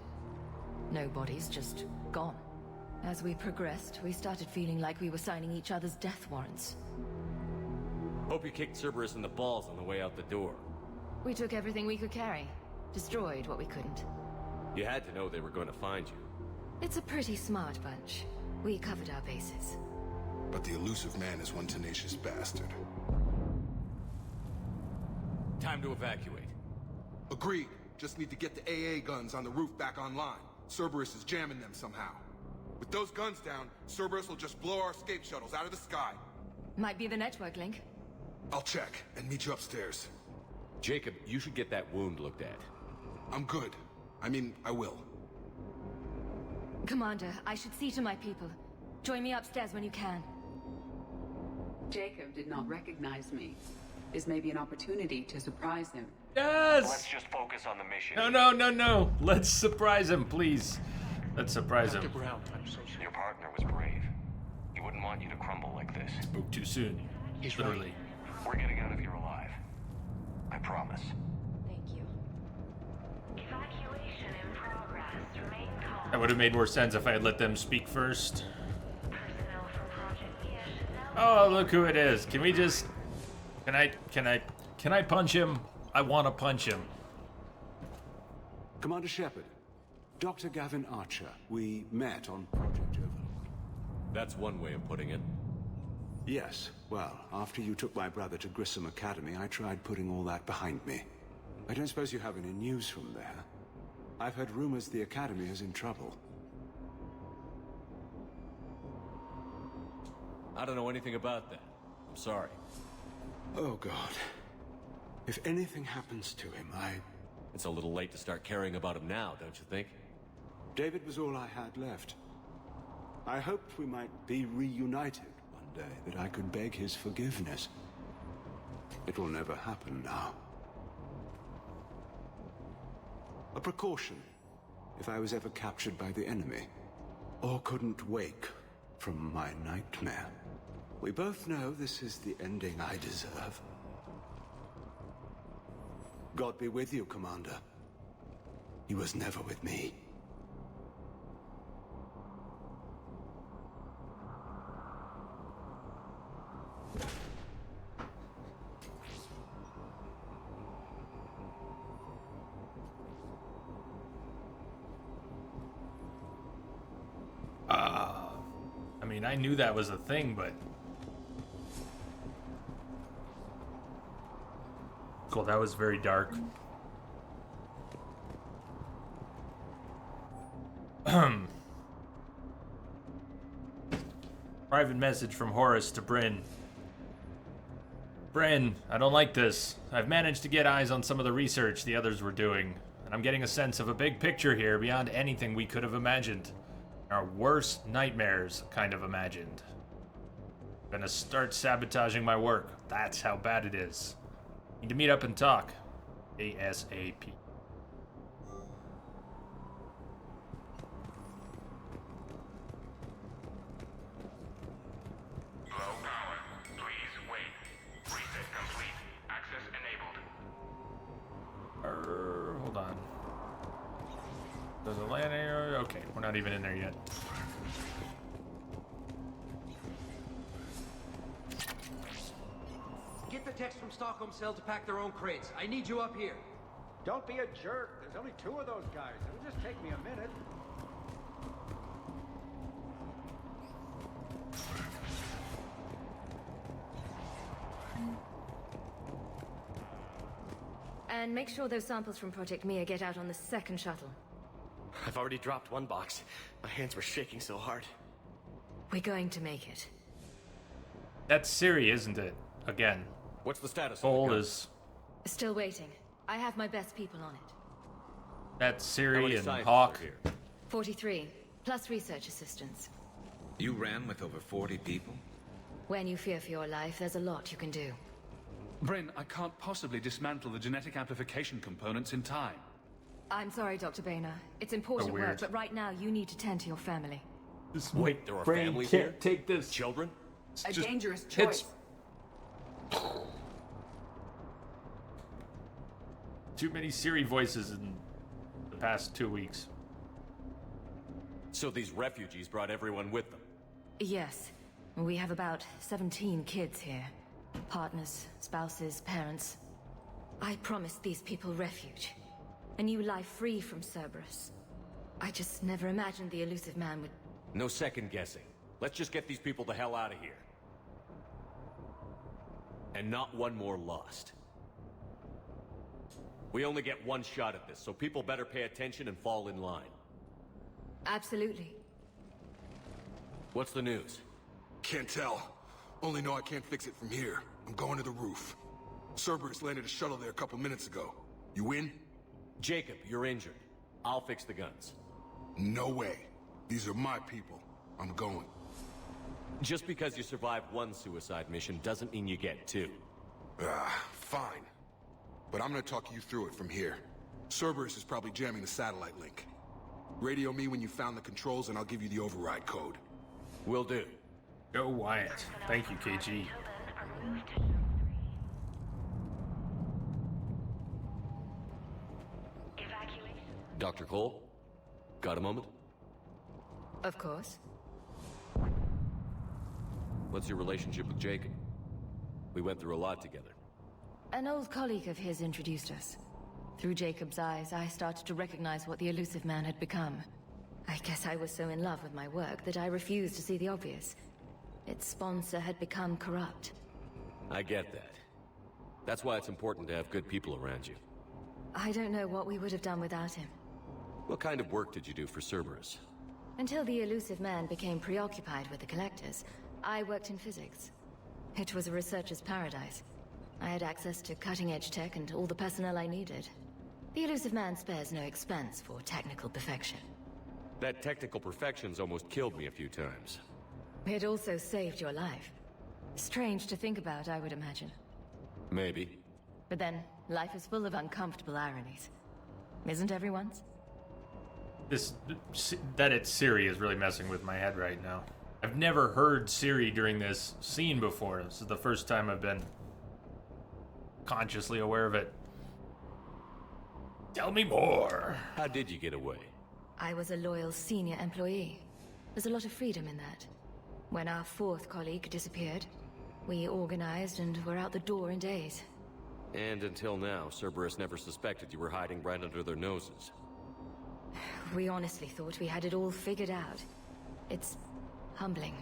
No bodies, just gone. As we progressed, we started feeling like we were signing each other's death warrants. Hope you kicked Cerberus in the balls on the way out the door. We took everything we could carry, destroyed what we couldn't. You had to know they were going to find you. It's a pretty smart bunch. We covered our bases. But the Elusive Man is one tenacious bastard. Time to evacuate. Agreed. Just need to get the AA guns on the roof back online. Cerberus is jamming them somehow. With those guns down, Cerberus will just blow our escape shuttles out of the sky. Might be the network link. I'll check and meet you upstairs. Jacob, you should get that wound looked at. I'm good. I mean, I will. Commander, I should see to my people. Join me upstairs when you can. Jacob did not recognize me. This may be an opportunity to surprise him. Yes! Let's just focus on the mission. No. Let's surprise him, please. Let's surprise him. Your partner was brave. He wouldn't want you to crumble like this. Spoke too soon. He's literally. We're getting out of here alive. I promise. Thank you. Evacuation in progress. Remain calm. That would have made more sense if I had let them speak first. Personnel from Project Mia should now Oh, look who it is. Can we just... Can I punch him? I want to punch him. Commander Shepard, Dr. Gavin Archer, we met on Project Overlord. That's one way of putting it. Yes, well, after you took my brother to Grissom Academy, I tried putting all that behind me. I don't suppose you have any news from there. I've heard rumors the Academy is in trouble. I don't know anything about that. I'm sorry. Oh, God. If anything happens to him, It's a little late to start caring about him now, don't you think? David was all I had left. I hoped we might be reunited one day, that I could beg his forgiveness. It will never happen now. A precaution, if I was ever captured by the enemy, or couldn't wake from my nightmare. We both know this is the ending I deserve. God be with you, Commander. He was never with me. I mean, I knew that was a thing, but... Cool, that was very dark. Private message from Horus to Brynn. Brynn, I don't like this. I've managed to get eyes on some of the research the others were doing, and I'm getting a sense of a big picture here beyond anything we could have imagined. Our worst nightmares kind of imagined. I'm gonna start sabotaging my work. That's how bad it is. Need to meet up and talk. ASAP. Low power. Please wait. Reset complete. Access enabled. Hold on. There's a land area. Okay, we're not even in there yet. Get the techs from Stockholm Cell to pack their own crates. I need you up here. Don't be a jerk. There's only 2 of those guys. It'll just take me a minute. And make sure those samples from Project Mia get out on the second shuttle. I've already dropped one box. My hands were shaking so hard. We're going to make it. That's Siri, isn't it? Again. What's the status? Cole is... Still waiting. I have my best people on it. That's Siri and Hawk. 43, plus research assistants. You ran with over 40 people? When you fear for your life, there's a lot you can do. Brynn, I can't possibly dismantle the genetic amplification components in time. I'm sorry, Dr. Boehner. It's important work, but right now you need to tend to your family. Wait, there are Brain families can't here? take this. Children? A dangerous choice. Too many Siri voices in the past 2 weeks. So these refugees brought everyone with them? Yes. We have about 17 kids here. Partners, spouses, parents. I promised these people refuge. A new life free from Cerberus. I just never imagined the elusive man would... No second guessing. Let's just get these people the hell out of here. And not one more lost. We only get one shot at this, so people better pay attention and fall in line. Absolutely. What's the news? Can't tell. Only know I can't fix it from here. I'm going to the roof. Cerberus landed a shuttle there a couple minutes ago. You in? Jacob, you're injured. I'll fix the guns. No way. These are my people. I'm going. Just because you survived one suicide mission doesn't mean you get two. Fine. But I'm gonna talk you through it from here. Cerberus is probably jamming the satellite link. Radio me when you found the controls and I'll give you the override code. Will do. Go Wyatt. Thank you, KG. Dr. Cole? Got a moment? Of course. What's your relationship with Jacob? We went through a lot together. An old colleague of his introduced us. Through Jacob's eyes, I started to recognize what the elusive man had become. I guess I was so in love with my work that I refused to see the obvious. Its sponsor had become corrupt. I get that. That's why it's important to have good people around you. I don't know what we would have done without him. What kind of work did you do for Cerberus? Until the elusive man became preoccupied with the collectors, I worked in physics. It was a researcher's paradise. I had access to cutting-edge tech and all the personnel I needed. The elusive man spares no expense for technical perfection. That technical perfection's almost killed me a few times. It also saved your life. Strange to think about, I would imagine. Maybe. But then, life is full of uncomfortable ironies. Isn't everyone's? That it's Siri is really messing with my head right now. I've never heard Siri during this scene before. This is the first time I've been consciously aware of it. Tell me more. How did you get away? I was a loyal senior employee. There's a lot of freedom in that. When our fourth colleague disappeared, we organized and were out the door in days. And until now, Cerberus never suspected you were hiding right under their noses. We honestly thought we had it all figured out. It's humbling.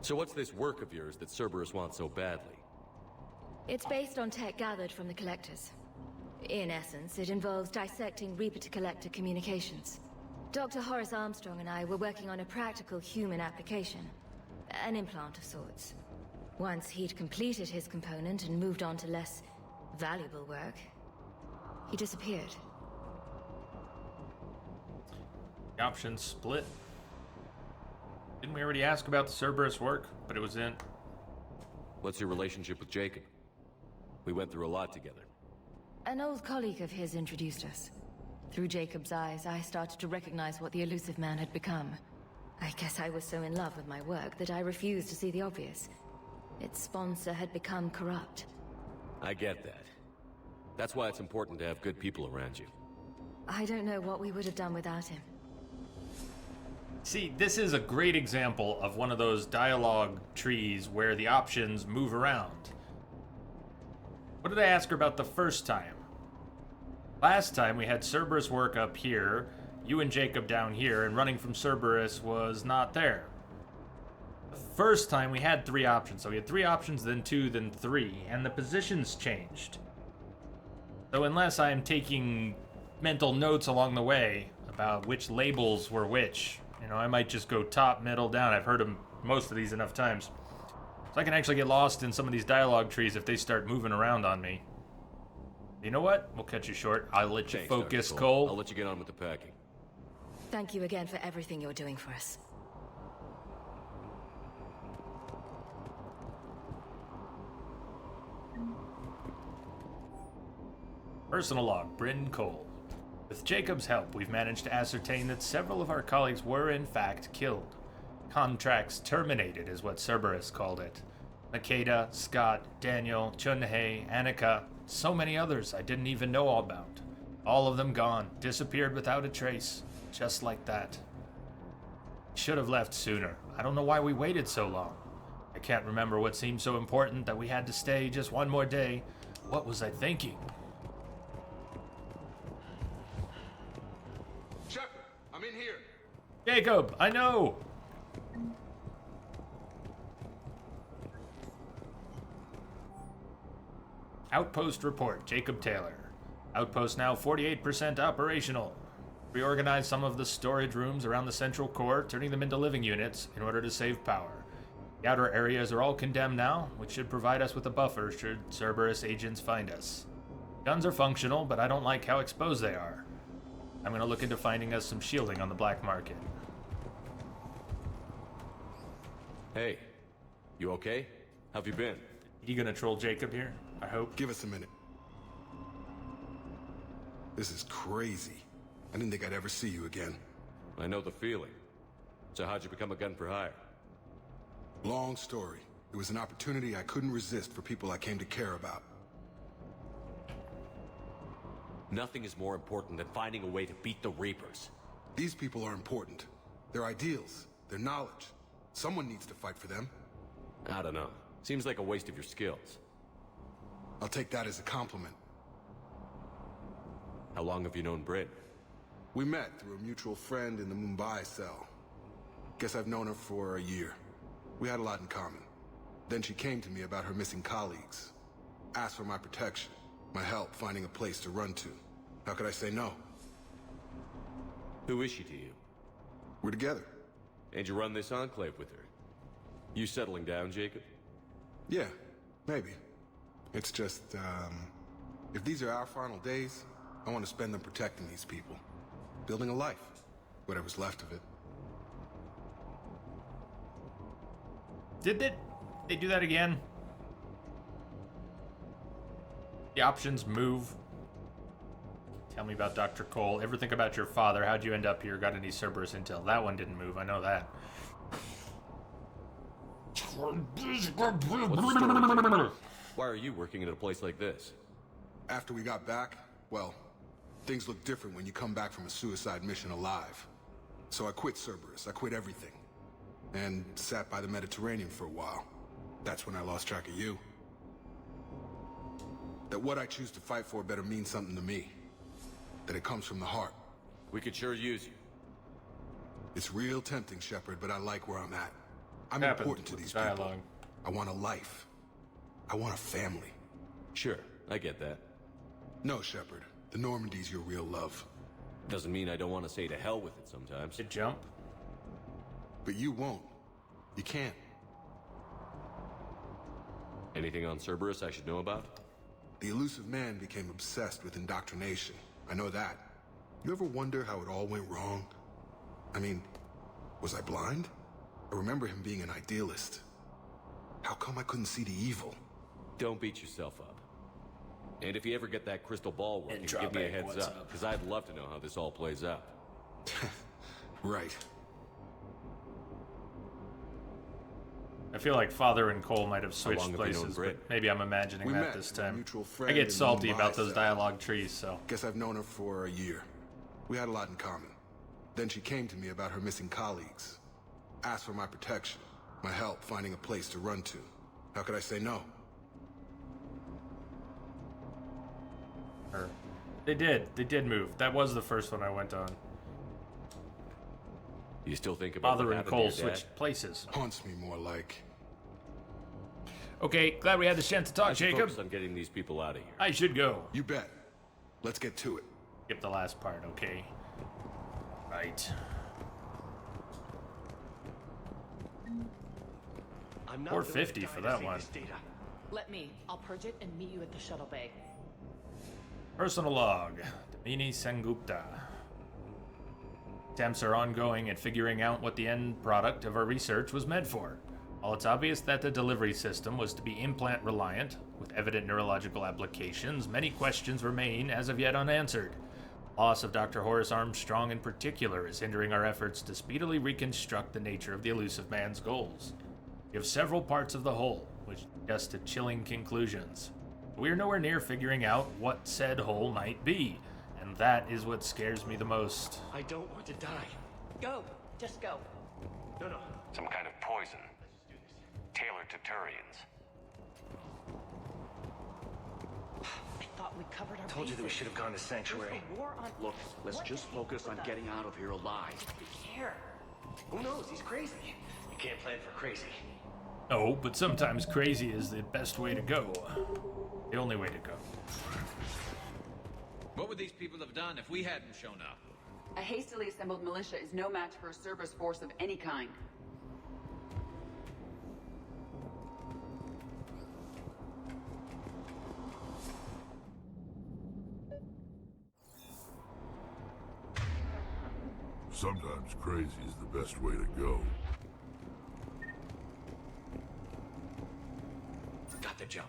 So what's this work of yours that Cerberus wants so badly? It's based on tech gathered from the Collectors. In essence, it involves dissecting Reaper-to-Collector communications. Dr. Horace Armstrong and I were working on a practical human application. An implant of sorts. Once he'd completed his component and moved on to less valuable work, he disappeared. The options split. Didn't we already ask about the Cerberus work? But it was in. What's your relationship with Jacob? We went through a lot together. An old colleague of his introduced us. Through Jacob's eyes, I started to recognize what the elusive man had become. I guess I was so in love with my work that I refused to see the obvious. Its sponsor had become corrupt. I get that. That's why it's important to have good people around you. I don't know what we would have done without him. See, this is a great example of one of those dialogue trees where the options move around. What did I ask her about the first time? Last time we had Cerberus work up here, you and Jacob down here, and running from Cerberus was not there. The first time we had 3 options, so we had 3 options, then 2, then 3, and the positions changed. So unless I am taking mental notes along the way about which labels were which, you know, I might just go top, middle, down. I've heard them most of these enough times. So I can actually get lost in some of these dialogue trees if they start moving around on me. You know what? We'll cut you short. I'll let you focus, Dr. Cole. I'll let you get on with the packing. Thank you again for everything you're doing for us. Personal log, Brynn Cole. With Jacob's help, we've managed to ascertain that several of our colleagues were in fact killed. Contracts terminated is what Cerberus called it. Makeda, Scott, Daniel, Chunhei, Annika, so many others I didn't even know all about. All of them gone, disappeared without a trace, just like that. Should have left sooner. I don't know why we waited so long. I can't remember what seemed so important that we had to stay just one more day. What was I thinking? Shepard, I'm in here. Jacob, I know! Outpost report, Jacob Taylor. Outpost now 48% operational. Reorganized some of the storage rooms around the central core, turning them into living units in order to save power. The outer areas are all condemned now, which should provide us with a buffer should Cerberus agents find us. Guns are functional, but I don't like how exposed they are. I'm gonna look into finding us some shielding on the black market. Hey, you okay? How've you been? You gonna troll Jacob here? I hope. Give us a minute. This is crazy. I didn't think I'd ever see you again. I know the feeling. So how'd you become a gun for hire? Long story. It was an opportunity I couldn't resist for people I came to care about. Nothing is more important than finding a way to beat the Reapers. These people are important. Their ideals, their knowledge. Someone needs to fight for them. I don't know. Seems like a waste of your skills. I'll take that as a compliment. How long have you known Brynn? We met through a mutual friend in the Mumbai cell. Guess I've known her for a year. We had a lot in common. Then she came to me about her missing colleagues. Asked for my protection, my help finding a place to run to. How could I say no? Who is she to you? We're together. And you run this enclave with her? You settling down, Jacob? Yeah, maybe. It's just, if these are our final days, I want to spend them protecting these people. Building a life. Whatever's left of it. Did they do that again? The options move. Tell me about Dr. Cole. Ever think about your father? How'd you end up here? Got any Cerberus intel? That one didn't move. I know that. Why are you working at a place like this? After we got back, well, things look different when you come back from a suicide mission alive. So I quit Cerberus. I quit everything. And sat by the Mediterranean for a while. That's when I lost track of you. That what I choose to fight for better mean something to me. That it comes from the heart. We could sure use you. It's real tempting, Shepard, but I like where I'm at. I'm important to these people. I want a life. I want a family. Sure, I get that. No, Shepard. The Normandy's your real love. Doesn't mean I don't want to say to hell with it sometimes. Did jump? But you won't. You can't. Anything on Cerberus I should know about? The elusive man became obsessed with indoctrination. I know that. You ever wonder how it all went wrong? I mean, was I blind? I remember him being an idealist. How come I couldn't see the evil? Don't beat yourself up. And if you ever get that crystal ball working, give me a heads up, because I'd love to know how this all plays out. Right. I feel like Father and Cole might have switched places, but maybe I'm imagining that this time. I get salty about those dialogue trees, so. Guess I've known her for a year. We had a lot in common. Then she came to me about her missing colleagues. Asked for my protection, my help finding a place to run to. How could I say no? They did move. That was the first one I went on. You still think about Father and Cole switched places. Haunts me more like. Okay, glad we had the chance to talk, Jacob. Focus on getting these people out of here. I should go. You bet. Let's get to it. Skip the last part, okay. Right. I'm not 450 for that one. Let me. I'll purge it and meet you at the shuttle bay. Personal log. Damini Sengupta. Attempts are ongoing at figuring out what the end product of our research was meant for. While it's obvious that the delivery system was to be implant-reliant, with evident neurological applications, many questions remain as of yet unanswered. Loss of Dr. Horace Armstrong in particular is hindering our efforts to speedily reconstruct the nature of the elusive man's goals. We have several parts of the whole, which lead us to chilling conclusions. We are nowhere near figuring out what said whole might be, and that is what scares me the most. I don't want to die. Go. Just go. No. Some kind of poison. Tailored to Turians. I thought we covered our Told you that we should have gone to Sanctuary. Look, let's just focus on getting out of here alive. Care. Who knows? He's crazy. You can't plan for crazy. No, but sometimes crazy is the best way to go. The only way to go. What would these people have done if we hadn't shown up? A hastily assembled militia is no match for a Cerberus force of any kind. Sometimes crazy is the best way to go. Got the jump.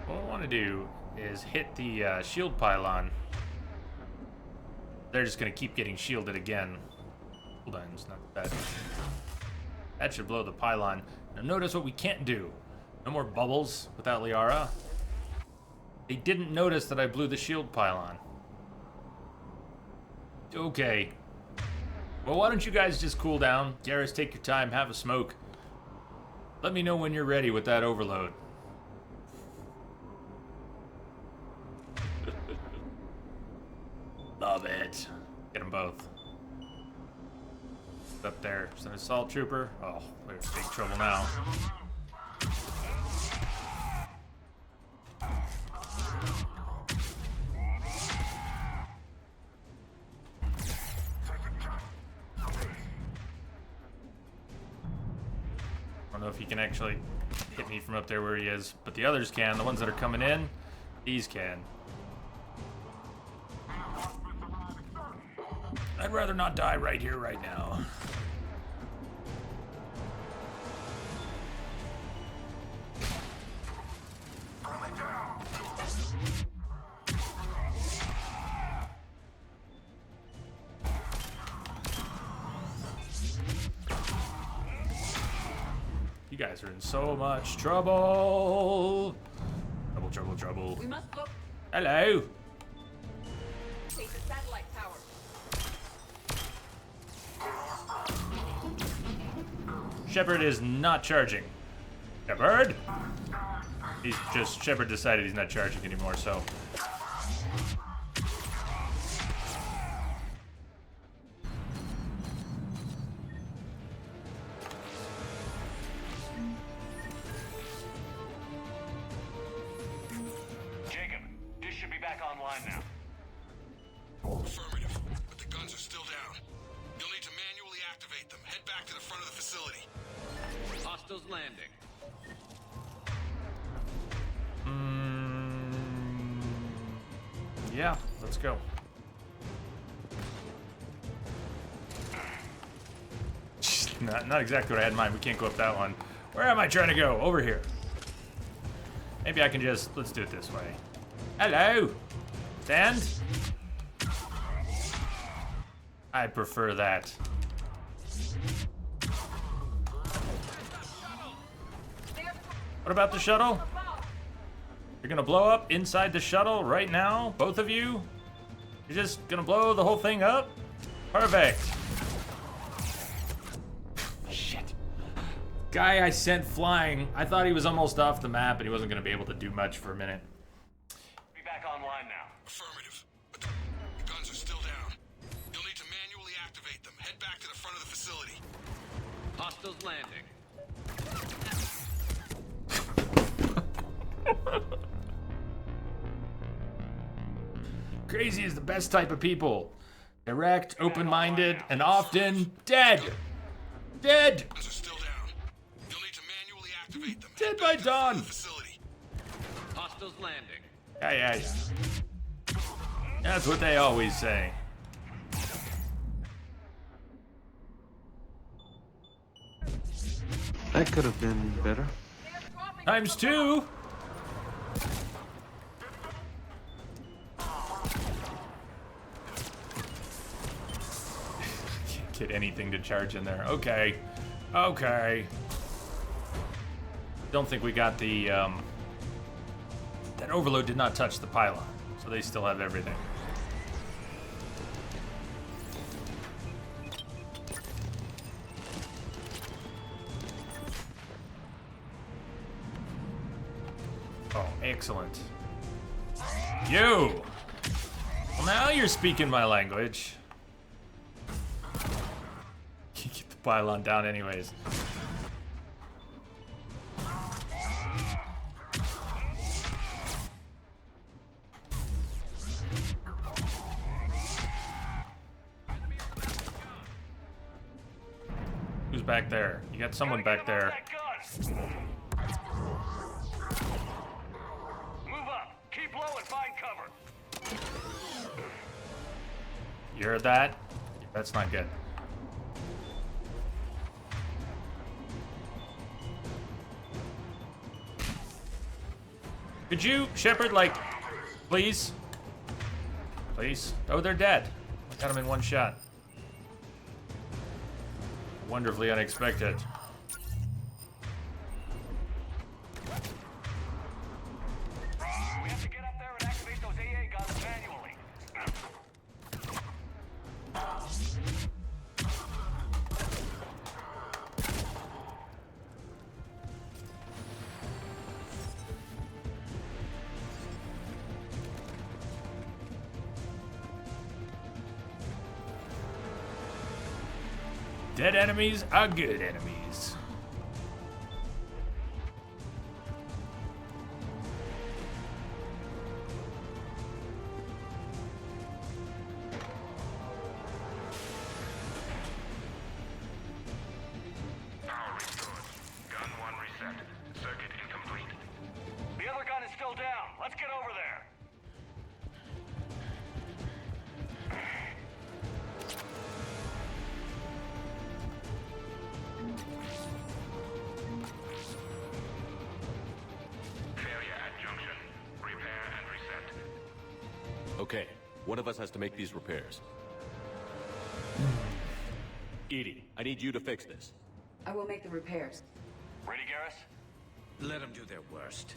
What I want to do is hit the shield pylon. They're just going to keep getting shielded again. Hold on, it's not that. That should blow the pylon. Now notice what we can't do. No more bubbles without Liara. They didn't notice that I blew the shield pylon. Okay. Well, why don't you guys just cool down? Garrus, take your time, have a smoke. Let me know when you're ready with that overload. Love it. Get them both. Up there. Is an assault trooper? Oh, there's big trouble now. I don't know if he can actually hit me from up there where he is, but the others can. The ones that are coming in, these can. I'd rather not die right here, right now. You guys are in so much trouble. Trouble. We must look. Hello. Take the satellite tower. Shepard is not charging. Shepard? He's just, Shepard decided he's not charging anymore, so. Jacob, this should be back online now. Affirmative, but the guns are still down. You'll need to manually activate them. Head back to the front of the facility. Hostiles landing. Yeah, let's go. Not exactly what I had in mind. We can't go up that one. Where am I trying to go? Over here. Maybe I can just, let's do it this way. Hello. Stand. I prefer that. What about the shuttle? You're gonna blow up inside the shuttle right now? Both of you? You're just gonna blow the whole thing up? Perfect. Shit. Guy I sent flying, I thought he was almost off the map and he wasn't gonna be able to do much for a minute. Be back online now. Affirmative, but the guns are still down. You'll need to manually activate them. Head back to the front of the facility. Hostiles landing. Crazy is the best type of people. Direct, open-minded, and often dead. Dead. Dead by dawn. Hostiles landing. Yeah. That's what they always say. That could have been better. Times 2. Can't get anything to charge in there. Okay. Don't think we got the, that overload did not touch the pylon, so they still have everything. Oh, excellent. You! Well, now you're speaking my language. Can't get the pylon down anyways. Who's back there? You got someone back there. Move up. Keep low and find cover. You heard that? That's not good. Could you, Shepard, like, please? Please? Oh, they're dead. I got them in one shot. Wonderfully unexpected. We have to get up there and activate those AA guns manually. Dead enemies are good enemies. Power restored. Gun 1 reset. Circuit incomplete. The other gun is still down. Let's get over there. Failure at junction. Repair and reset. Okay, one of us has to make these repairs. Edie, I need you to fix this. I will make the repairs. Ready, Garrus? Let them do their worst.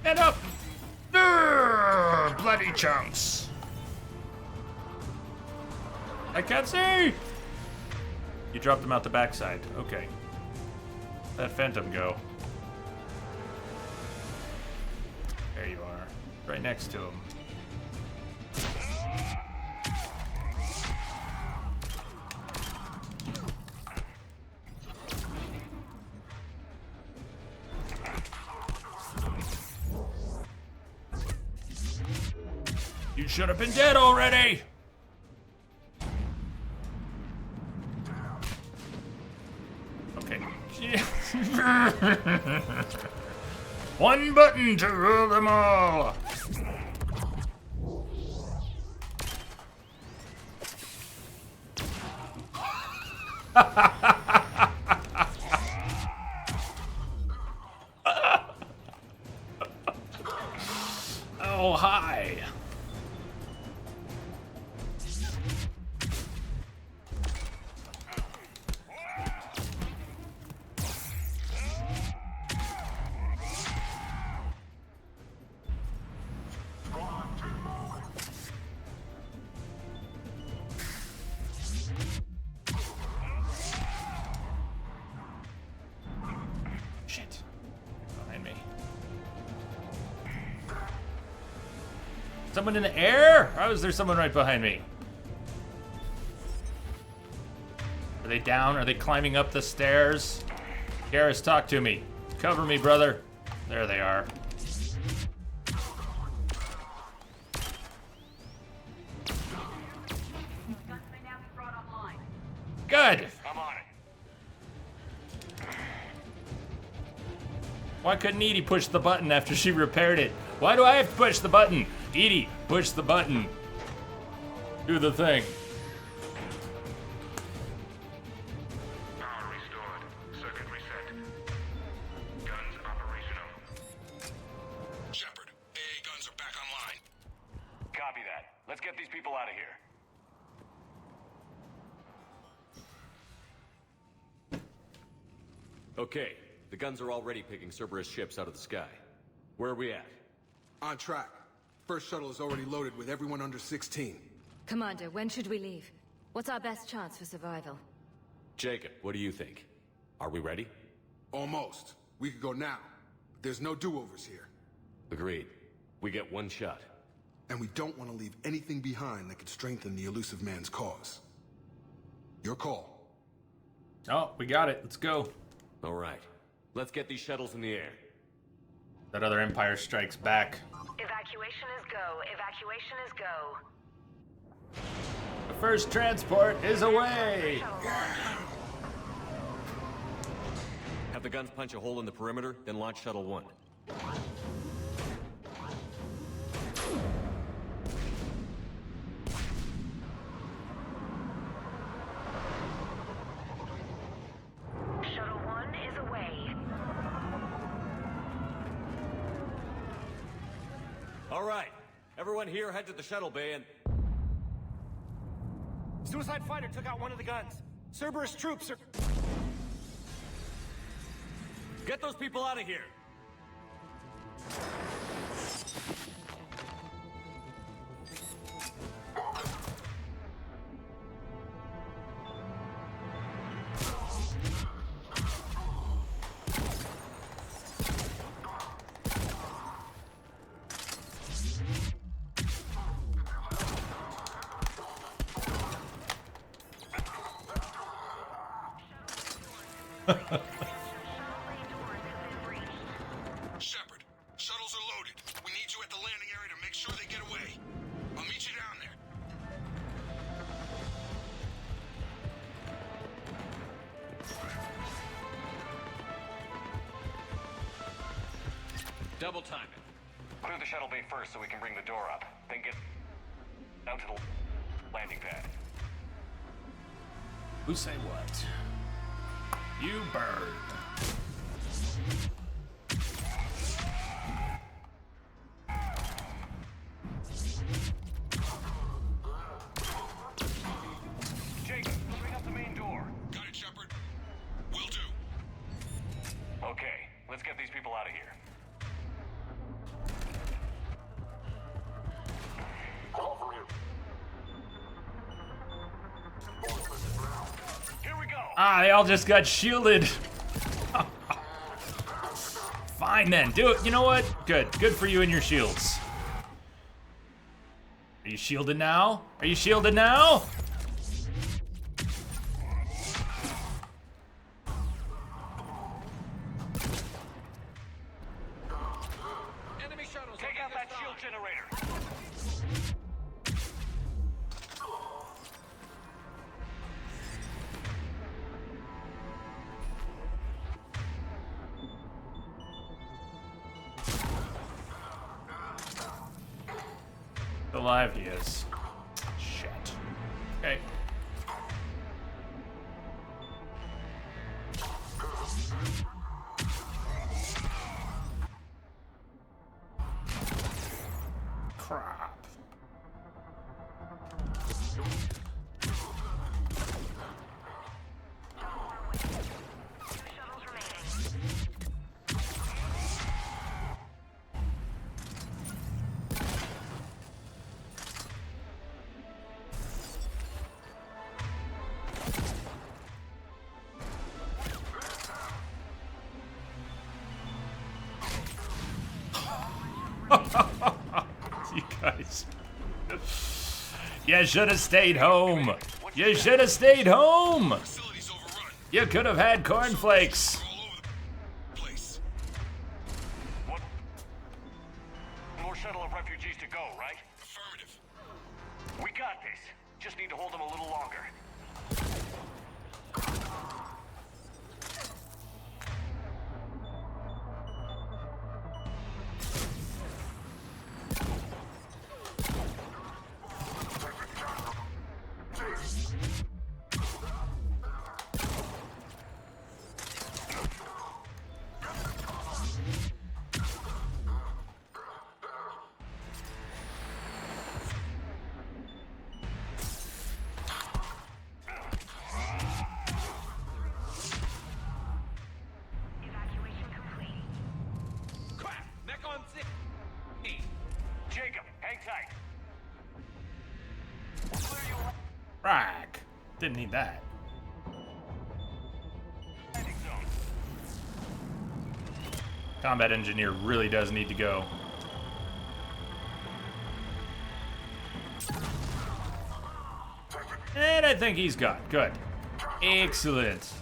Head up! Urgh, bloody chunks! I can't see! You dropped them out the backside. Okay. Let Phantom go. There you are. Right next to him. You should have been dead already! Okay. One button to rule them all! Oh, hi. Someone in the air? How is there someone right behind me? Are they down? Are they climbing up the stairs? Garrus, talk to me. Cover me, brother. There they are. Good. I'm on it. Why couldn't Edie push the button after she repaired it? Why do I have to push the button? Edie, push the button. Do the thing. Power restored. Circuit reset. Guns operational. Shepard, AA guns are back online. Copy that. Let's get these people out of here. Okay, the guns are already picking Cerberus ships out of the sky. Where are we at? On track. First shuttle is already loaded with everyone under 16. Commander, when should we leave? What's our best chance for survival? Jacob, what do you think? Are we ready? Almost. We could go now. There's no do-overs here. Agreed. We get one shot. And we don't want to leave anything behind that could strengthen the elusive man's cause. Your call. Oh, we got it. Let's go. All right. Let's get these shuttles in the air. That other Empire Strikes Back. Evacuation is go. Evacuation is go. The first transport is away. Have the guns punch a hole in the perimeter, then launch Shuttle 1. Shuttle 1 is away. All right. Everyone here head to the shuttle bay and... Suicide fighter took out one of the guns. Cerberus troops are... Get those people out of here! Shepard, shuttles are loaded. We need you at the landing area to make sure they get away. I'll meet you down there. Double time it. Clear the shuttle bay first so we can bring the door up. Then get down to the landing pad. Who say what? You bird. Jacob, bring up the main door. Got it, Shepard. Will do. Okay, let's get these people out of here. Here we go. Ah, they all just got shielded. Fine then, do it. You know what? Good. Good for you and your shields. Are you shielded now? Are you shielded now? Enemy shuttles. Take out that shield generator. Alive he is. Shit. Okay. Crap. You guys. You should have stayed home. You should have stayed home. You could have had cornflakes. More shuttle of refugees to go, right? Affirmative. We got this. Just need to hold them a little longer. Jacob, hang tight. Rag. Didn't need that. Combat engineer really does need to go. And I think he's gone. Good. Excellent.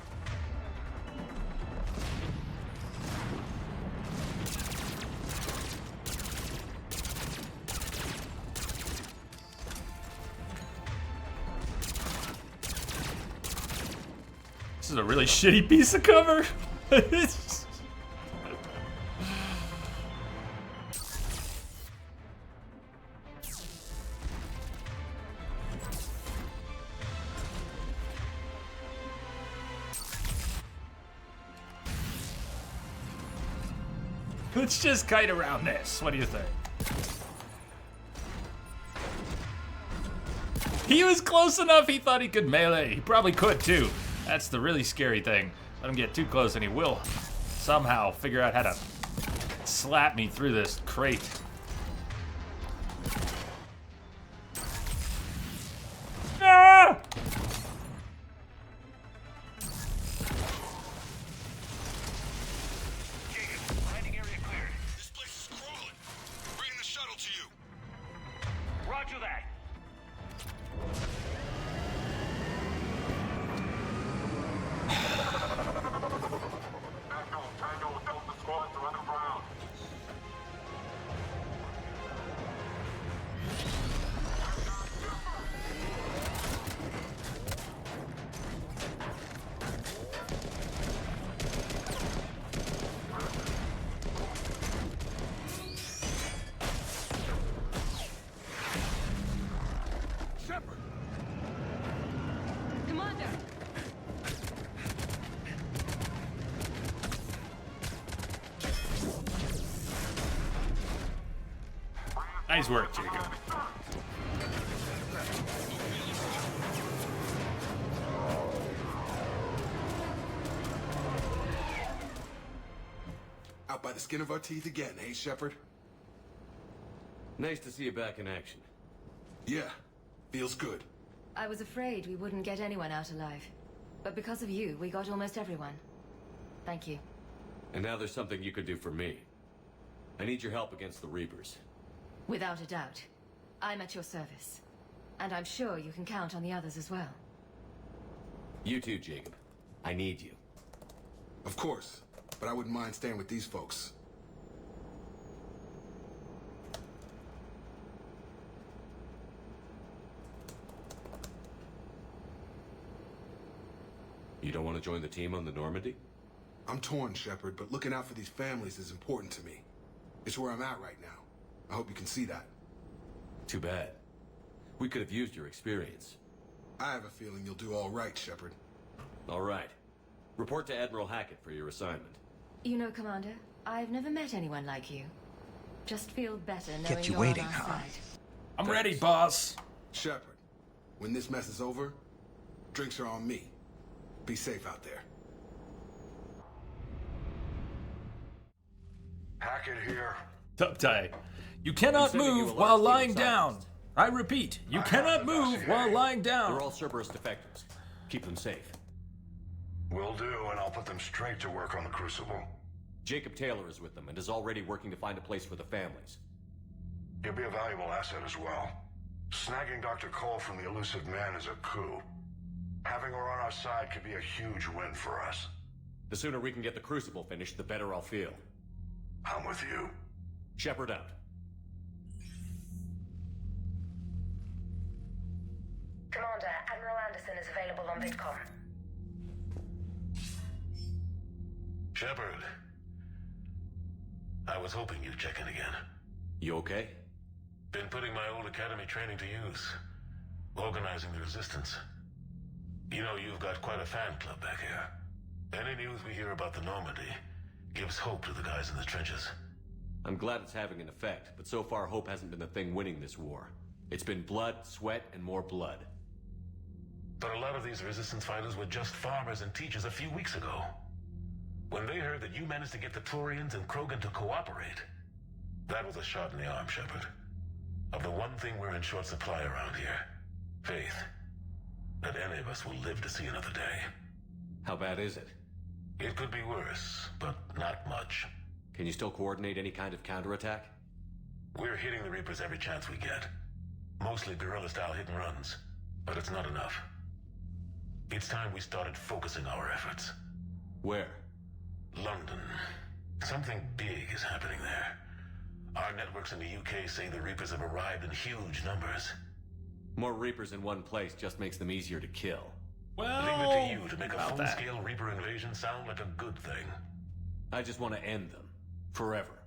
This is a really shitty piece of cover. Let's just kite around this. What do you think? He was close enough, he thought he could melee. He probably could too. That's the really scary thing. Let him get too close and he will somehow figure out how to slap me through this crate. Ah! Roger that. Commander! Nice work, Jacob. Out by the skin of our teeth again, eh, Shepard? Nice to see you back in action. Yeah, feels good. I was afraid we wouldn't get anyone out alive. But because of you, we got almost everyone. Thank you. And now there's something you could do for me. I need your help against the Reapers. Without a doubt. I'm at your service. And I'm sure you can count on the others as well. You too, Jacob. I need you. Of course, but I wouldn't mind staying with these folks. You don't want to join the team on the Normandy? I'm torn, Shepard, but looking out for these families is important to me. It's where I'm at right now. I hope you can see that. Too bad. We could have used your experience. I have a feeling you'll do all right, Shepard. All right. Report to Admiral Hackett for your assignment. You know, Commander, I've never met anyone like you. Just feel better knowing Kept you you're waiting, on our huh? side. I'm ready, boss. Shepard, when this mess is over, drinks are on me. Be safe out there. Hackett here. Uptight. You cannot move while lying down. I repeat, you cannot move while lying down. They're all Cerberus defectors. Keep them safe. Will do, and I'll put them straight to work on the Crucible. Jacob Taylor is with them and is already working to find a place for the families. You'll be a valuable asset as well. Snagging Dr. Cole from the elusive man is a coup. Having her on our side could be a huge win for us. The sooner we can get the Crucible finished, the better I'll feel. I'm with you. Shepard out. Commander, Admiral Anderson is available on VidCom. Shepard. I was hoping you'd check in again. You okay? Been putting my old academy training to use. Organizing the resistance. You know, you've got quite a fan club back here. Any news we hear about the Normandy gives hope to the guys in the trenches. I'm glad it's having an effect, but so far hope hasn't been the thing winning this war. It's been blood, sweat, and more blood. But a lot of these resistance fighters were just farmers and teachers a few weeks ago. When they heard that you managed to get the Turians and Krogan to cooperate, that was a shot in the arm, Shepard. Of the one thing we're in short supply around here, faith. That any of us will live to see another day. How bad is it? It could be worse, but not much. Can you still coordinate any kind of counterattack? We're hitting the Reapers every chance we get. Mostly guerrilla-style hit-and-runs, but it's not enough. It's time we started focusing our efforts. Where? London. Something big is happening there. Our networks in the UK say the Reapers have arrived in huge numbers. More Reapers in one place just makes them easier to kill. Well, leave it to you to make a full-scale Reaper invasion sound like a good thing. I just want to end them. Forever.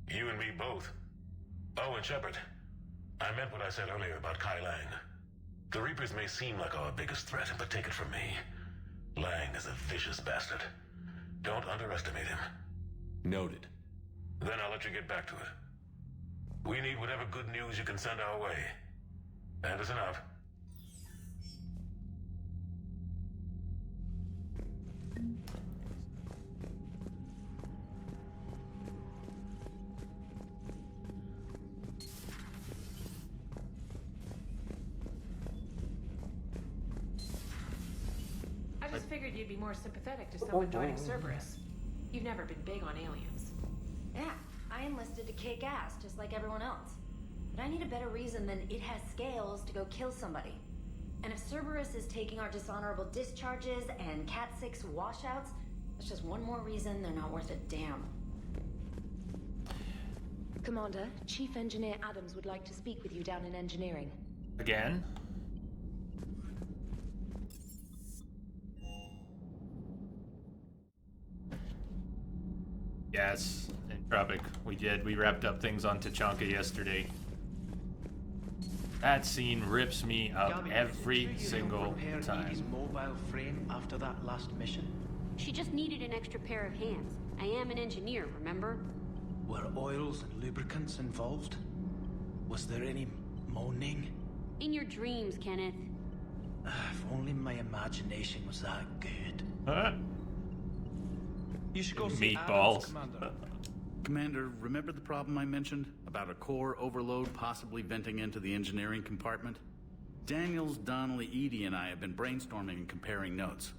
You and me both. Oh, and Shepard. I meant what I said earlier about Kai Lang. The Reapers may seem like our biggest threat, but take it from me. Lang is a vicious bastard. Don't underestimate him. Noted. Then I'll let you get back to it. We need whatever good news you can send our way. Anderson out. I just figured you'd be more sympathetic to someone joining Cerberus. You've never been big on aliens. Yeah, I enlisted to kick ass, just like everyone else. But I need a better reason than it has scales to go kill somebody. And if Cerberus is taking our dishonorable discharges and Cat-6 washouts, that's just one more reason they're not worth a damn. Commander, Chief Engineer Adams would like to speak with you down in engineering. Again? Yes, Entropic. We wrapped up things on Tachanka yesterday. That scene rips me up every single time. His mobile frame after that last mission. She just needed an extra pair of hands. I am an engineer, remember? Were oils and lubricants involved? Was there any moaning? In your dreams, Kenneth. If only my imagination was that good. Huh? You should go see Meatballs. Adams, Commander. Commander, remember the problem I mentioned? About a core overload possibly venting into the engineering compartment? Daniels, Donnelly, Edie, and I have been brainstorming and comparing notes.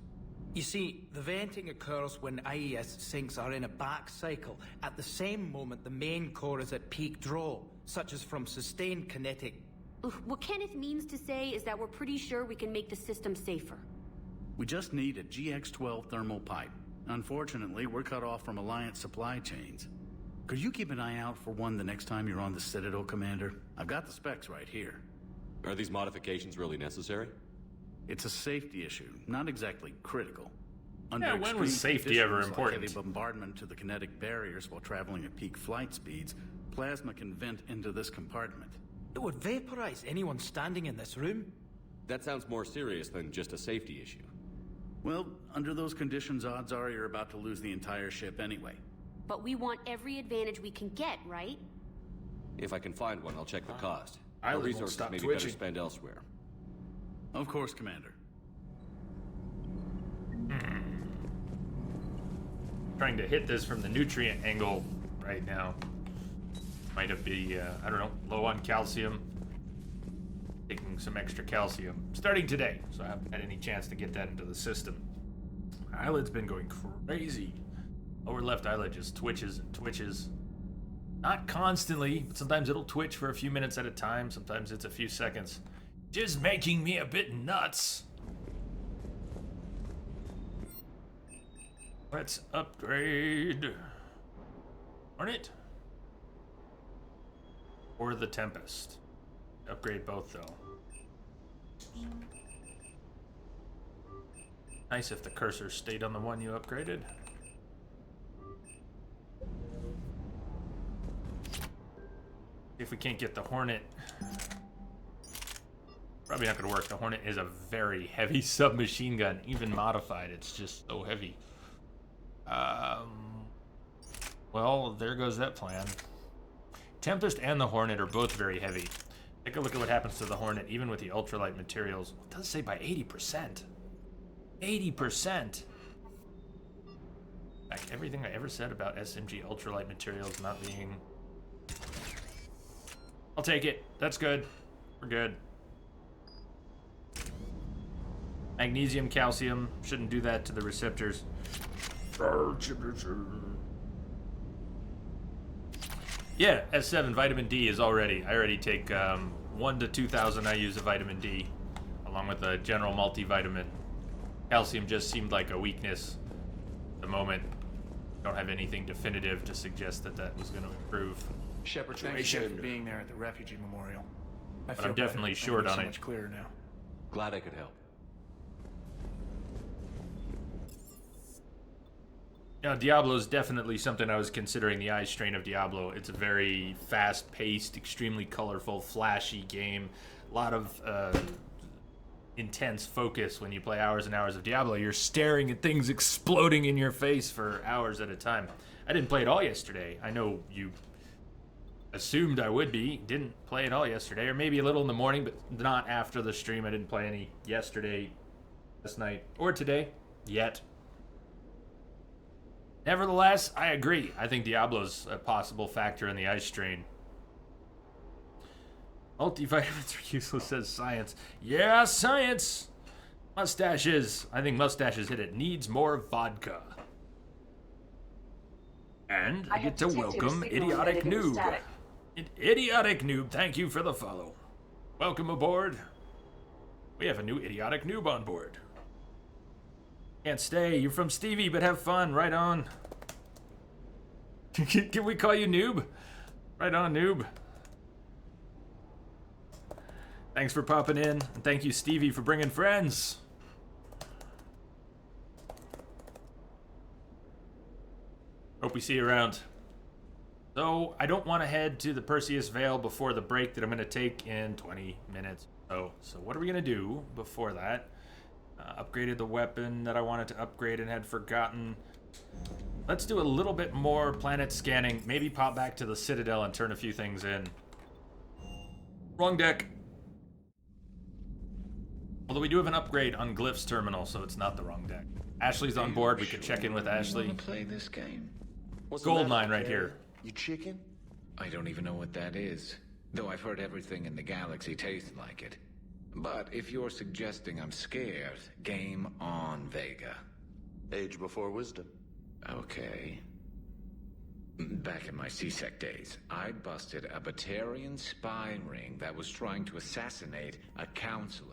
You see, the venting occurs when IES sinks are in a back cycle. At the same moment, the main core is at peak draw, such as from sustained kinetic. What Kenneth means to say is that we're pretty sure we can make the system safer. We just need a GX-12 thermal pipe. Unfortunately, we're cut off from Alliance supply chains. Could you keep an eye out for one the next time you're on the Citadel, Commander? I've got the specs right here. Are these modifications really necessary? It's a safety issue, not exactly critical. Yeah, when was safety ever conditions like important? heavy bombardment to the kinetic barriers while traveling at peak flight speeds, plasma can vent into this compartment. It would vaporize anyone standing in this room. That sounds more serious than just a safety issue. Well, under those conditions, odds are you're about to lose the entire ship anyway. But we want every advantage we can get, right? If I can find one, I'll check the cost. I Our won't resources stop may be twitching. better spent elsewhere. Of course, Commander. Trying to hit this from the nutrient angle right now. Might have be, I don't know, low on calcium. Taking some extra calcium. Starting today, so I haven't had any chance to get that into the system. My eyelid's been going crazy. Lower left eyelid just twitches and twitches. Not constantly, but sometimes it'll twitch for a few minutes at a time. Sometimes it's a few seconds. Just making me a bit nuts. Let's upgrade Hornet or the Tempest. Upgrade both though. Nice if the cursor stayed on the one you upgraded. If we can't get the Hornet, probably not gonna work. The Hornet is a very heavy submachine gun, even modified. It's just so heavy. Well, there goes that plan. Tempest and the Hornet are both very heavy. Take a look at what happens to the Hornet, even with the ultralight materials. It does say by 80%. 80%. Like everything I ever said about SMG ultralight materials not being... I'll take it. That's good. We're good. Magnesium, calcium. Shouldn't do that to the receptors. Yeah, S7 vitamin D is already. I already take 1 to 2,000 IUs of vitamin D, along with a general multivitamin. Calcium just seemed like a weakness at the moment. Don't have anything definitive to suggest that that was going to improve. Shepard, thank you for being there at the refugee memorial. But I'm definitely short on it. Much clearer now. Glad I could help. Now, Diablo is definitely something I was considering, the eye strain of Diablo. It's a very fast-paced, extremely colorful, flashy game. A lot of intense focus when you play hours and hours of Diablo. You're staring at things exploding in your face for hours at a time. I didn't play it all yesterday. I know you assumed I would be. Didn't play it all yesterday, or maybe a little in the morning, but not after the stream. I didn't play any yesterday, last night, or today, yet. Nevertheless, I agree. I think Diablo's a possible factor in the ice strain. Multivitamins are useless, says science. Yeah, science! Mustaches. I think mustaches hit it. Needs more vodka. And I get to welcome Idiotic Noob. Idiotic Noob, thank you for the follow. Welcome aboard. We have a new Idiotic Noob on board. Can't stay. You're from Stevie, but have fun. Right on. Can we call you Noob? Right on, Noob. Thanks for popping in. And thank you, Stevie, for bringing friends. Hope we see you around. So, I don't want to head to the Perseus Vale before the break that I'm going to take in 20 minutes. So what are we going to do before that? Upgraded the weapon that I wanted to upgrade and had forgotten. Let's do a little bit more planet scanning. Maybe pop back to the Citadel and turn a few things in. Wrong deck. Although we do have an upgrade on Glyph's terminal, so it's not the wrong deck. Ashley's on board. We can check in with Ashley. Play this game. Gold mine right here. You chicken? I don't even know what that is. Though I've heard everything in the galaxy tastes like it. But if you're suggesting I'm scared, game on, Vega. Age before wisdom. Okay. Back in my C-Sec days, I busted a Batarian spy ring that was trying to assassinate a counselor.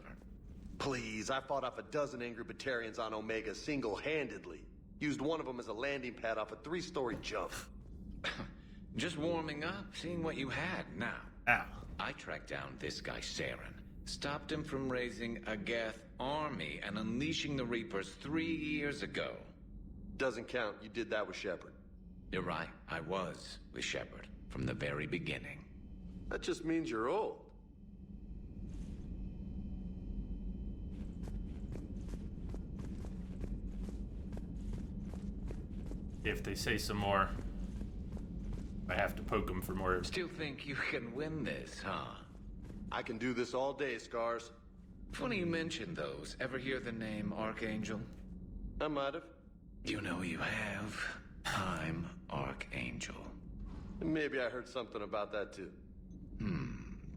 Please, I fought off a dozen angry Batarians on Omega single-handedly. Used one of them as a landing pad off a 3-story jump. Just warming up, seeing what you had now. Ow. I tracked down this guy, Saren. Stopped him from raising a Geth army and unleashing the Reapers 3 years ago. Doesn't count. You did that with Shepard. You're right. I was with Shepard from the very beginning. That just means you're old. If they say some more, I have to poke them for more. Still think you can win this, huh? I can do this all day, Scars. Funny you mention those. Ever hear the name Archangel? I might have. You know you have. I'm Archangel. Maybe I heard something about that too.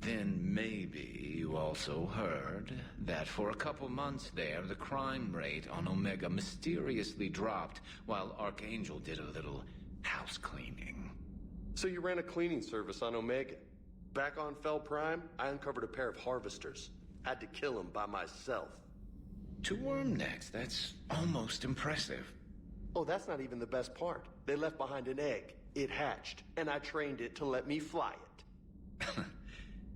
Then maybe you also heard that for a couple months there, the crime rate on Omega mysteriously dropped while Archangel did a little house cleaning. So you ran a cleaning service on Omega. Back on Fel Prime, I uncovered a pair of harvesters. Had to kill them by myself. 2 worm necks, that's almost impressive. Oh, that's not even the best part. They left behind an egg. It hatched, and I trained it to let me fly it.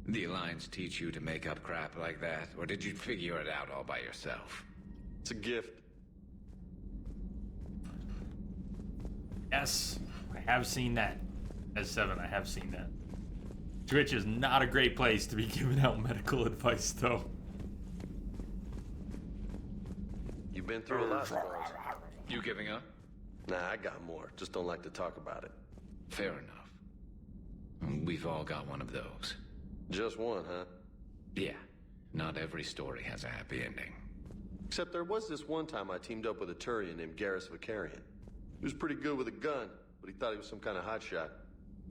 The Alliance teach you to make up crap like that, or did you figure it out all by yourself? It's a gift. Yes, I have seen that. As 7, I have seen that. Twitch is not a great place to be giving out medical advice, though. You've been through a lot, Sparrows. You giving up? Nah, I got more. Just don't like to talk about it. Fair enough. We've all got one of those. Just one, huh? Yeah. Not every story has a happy ending. Except there was this one time I teamed up with a Turian named Garrus Vicarian. He was pretty good with a gun, but he thought he was some kind of hotshot.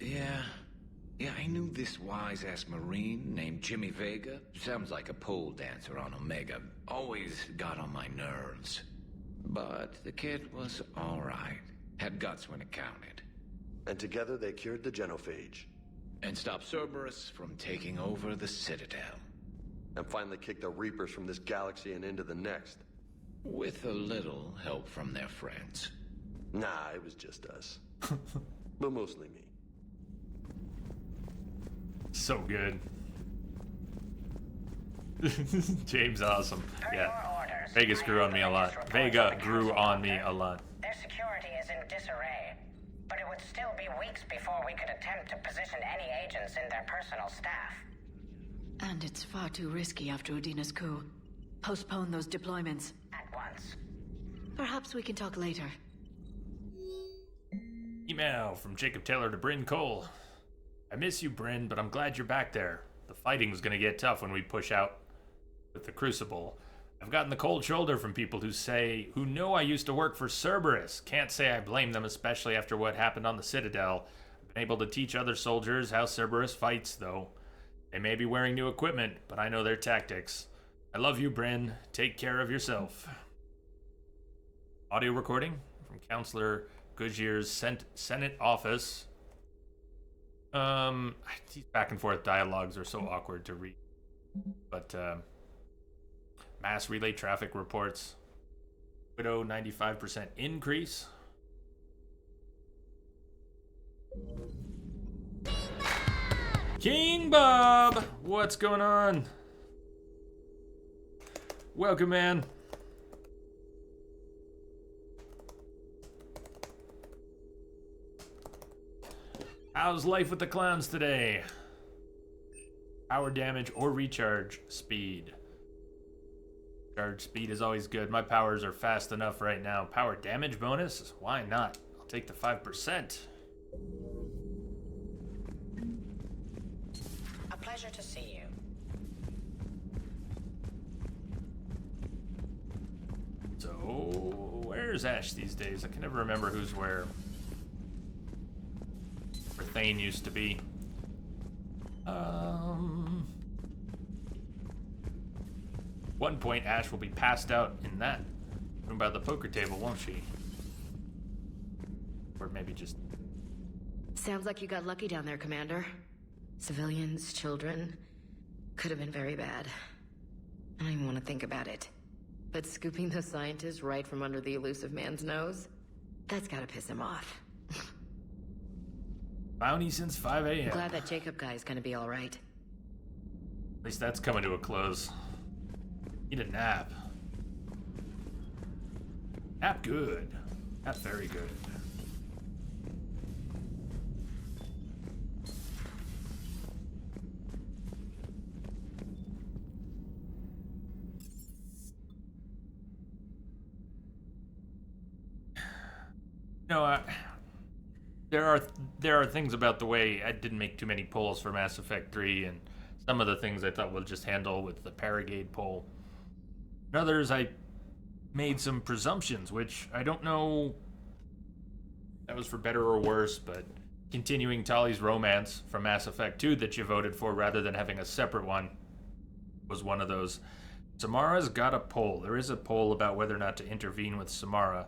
Yeah, I knew this wise-ass Marine named Jimmy Vega. Sounds like a pole dancer on Omega. Always got on my nerves. But the kid was alright. Had guts when it counted. And together they cured the genophage. And stopped Cerberus from taking over the Citadel. And finally kicked the Reapers from this galaxy and into the next. With a little help from their friends. Nah, it was just us. But mostly me. So good. James, awesome. Yeah. Vegas grew on me a lot. Vega grew on me a lot. Their security is in disarray, but it would still be weeks before we could attempt to position any agents in their personal staff. And it's far too risky after Udina's coup. Postpone those deployments. At once. Perhaps we can talk later. Email from Jacob Taylor to Brynn Cole. I miss you, Brynn, but I'm glad you're back there. The fighting's gonna get tough when we push out with the Crucible. I've gotten the cold shoulder from people who know I used to work for Cerberus. Can't say I blame them, especially after what happened on the Citadel. I've been able to teach other soldiers how Cerberus fights, though. They may be wearing new equipment, but I know their tactics. I love you, Brynn. Take care of yourself. Audio recording from Counselor Goodyear's Senate office. These back and forth dialogues are so awkward to read. But, mass relay traffic reports. Widow 95% increase. King Bob! What's going on? Welcome, man. How's life with the clowns today? Power damage or recharge speed. Charge speed is always good. My powers are fast enough right now. Power damage bonus? Why not? I'll take the 5%. A pleasure to see you. So, where's Ash these days? I can never remember who's where. Where Thane used to be. One point, Ash will be passed out in that room by the poker table, won't she? Or maybe just... Sounds like you got lucky down there, Commander. Civilians, children. Could have been very bad. I don't even want to think about it. But scooping the scientist right from under the elusive man's nose? That's gotta piss him off. Bounty since 5 a.m. I'm glad that Jacob guy is gonna be alright. At least that's coming to a close. Need a nap. Nap good. Nap very good. No, there are things about the way I didn't make too many polls for Mass Effect 3, and some of the things I thought we'll just handle with the Paragade poll. And others I made some presumptions, which I don't know if that was for better or worse, but continuing Tali's romance from Mass Effect 2 that you voted for rather than having a separate one was one of those. Samara's got a poll. There is a poll about whether or not to intervene with Samara.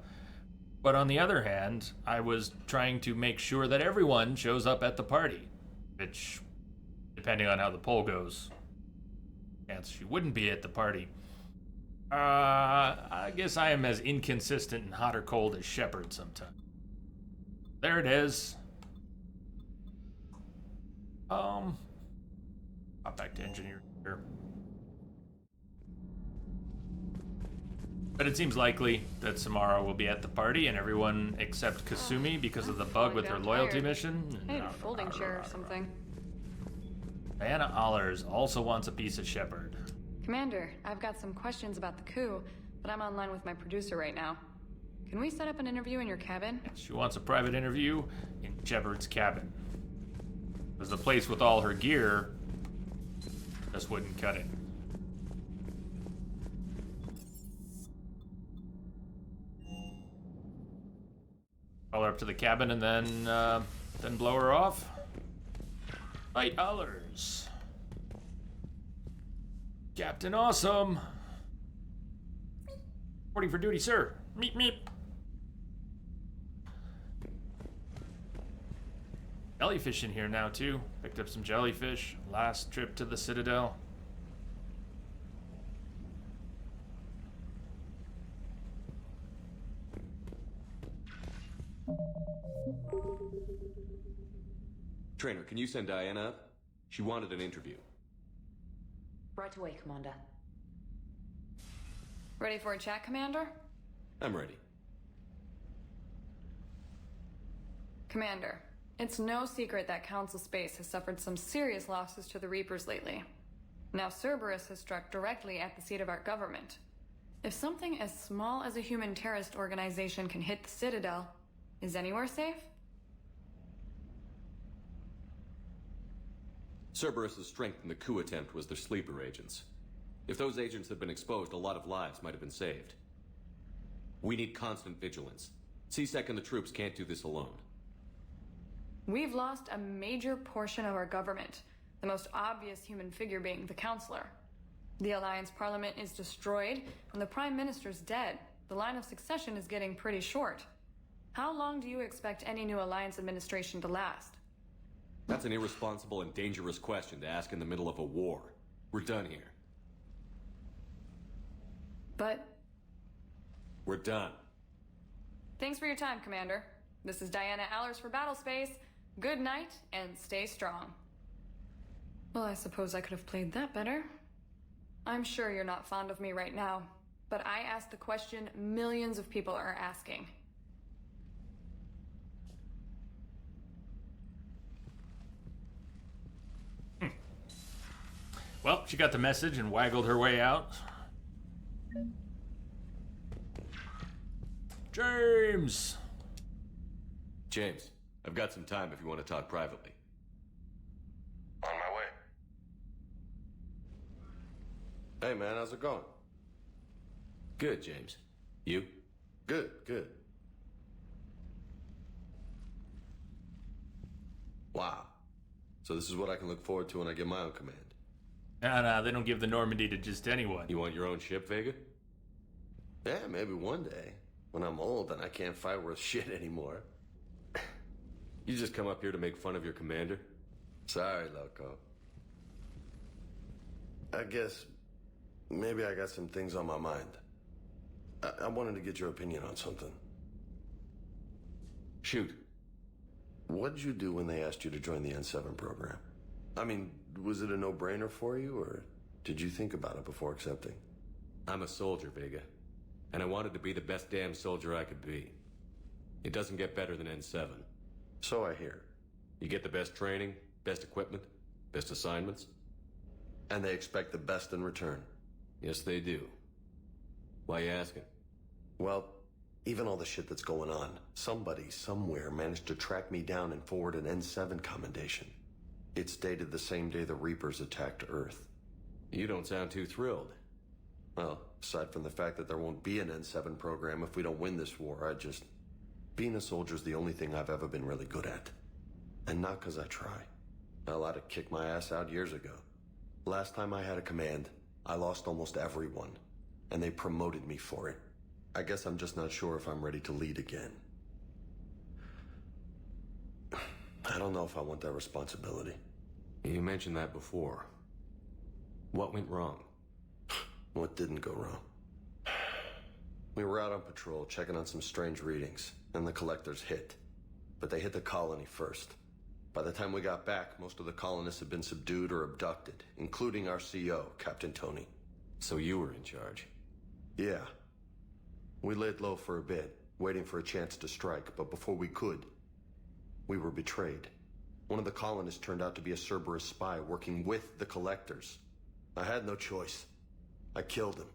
But on the other hand, I was trying to make sure that everyone shows up at the party, which, depending on how the poll goes, chance she wouldn't be at the party. I guess I am as inconsistent and hot or cold as Shepard sometimes. There it is. Hop back to engineer here. But it seems likely that Samara will be at the party, and everyone except Kasumi because of the bug with her loyalty mission. I need a folding chair or something. Diana Allers also wants a piece of Shepard. Commander, I've got some questions about the coup, but I'm online with my producer right now. Can we set up an interview in your cabin? She wants a private interview in Shepard's cabin. Because the place with all her gear just wouldn't cut it. Call her up to the cabin and then blow her off. Light Allers. Captain Awesome. Reporting for duty, sir. Meep meep. Jellyfish in here now too. Picked up some jellyfish. Last trip to the Citadel. Trainer, can you send Diana up? She wanted an interview. Right away, Commander. Ready for a chat, Commander? I'm ready. Commander, it's no secret that Council Space has suffered some serious losses to the Reapers lately. Now Cerberus has struck directly at the seat of our government. If something as small as a human terrorist organization can hit the Citadel, is anywhere safe? Cerberus' strength in the coup attempt was their sleeper agents. If those agents had been exposed, a lot of lives might have been saved. We need constant vigilance. C-Sec and the troops can't do this alone. We've lost a major portion of our government, the most obvious human figure being the Counselor. The Alliance Parliament is destroyed, and the Prime Minister's dead. The line of succession is getting pretty short. How long do you expect any new Alliance administration to last? That's an irresponsible and dangerous question to ask in the middle of a war. We're done here. But... We're done. Thanks for your time, Commander. This is Diana Allers for Battlespace. Good night, and stay strong. Well, I suppose I could have played that better. I'm sure you're not fond of me right now, but I asked the question millions of people are asking. Well, she got the message and waggled her way out. James! James, I've got some time if you want to talk privately. On my way. Hey man, how's it going? Good, James. You? Good, good. Wow. So this is what I can look forward to when I get my own command. Nah, they don't give the Normandy to just anyone. You want your own ship, Vega? Yeah, maybe one day. When I'm old and I can't fight worth shit anymore. You just come up here to make fun of your commander? Sorry, loco. I guess maybe I got some things on my mind. I wanted to get your opinion on something. Shoot. What'd you do when they asked you to join the N7 program? I mean, was it a no-brainer for you, or did you think about it before accepting? I'm a soldier, Vega. And I wanted to be the best damn soldier I could be. It doesn't get better than N7. So I hear. You get the best training, best equipment, best assignments. And they expect the best in return. Yes, they do. Why you asking? Well, even all the shit that's going on, somebody somewhere managed to track me down and forward an N7 commendation. It's dated the same day the Reapers attacked Earth. You don't sound too thrilled. Well, aside from the fact that there won't be an N7 program if we don't win this war, being a soldier's the only thing I've ever been really good at. And not because I try. Hell, I'd have kicked my ass out years ago. Last time I had a command, I lost almost everyone. And they promoted me for it. I guess I'm just not sure if I'm ready to lead again. I don't know if I want that responsibility. You mentioned that before. What went wrong? What didn't go wrong? We were out on patrol, checking on some strange readings, and the collectors hit. But they hit the colony first. By the time we got back, most of the colonists had been subdued or abducted, including our CO, Captain Tony. So you were in charge? Yeah. We laid low for a bit, waiting for a chance to strike, but before we could, we were betrayed. One of the colonists turned out to be a Cerberus spy working with the collectors. I had no choice. I killed him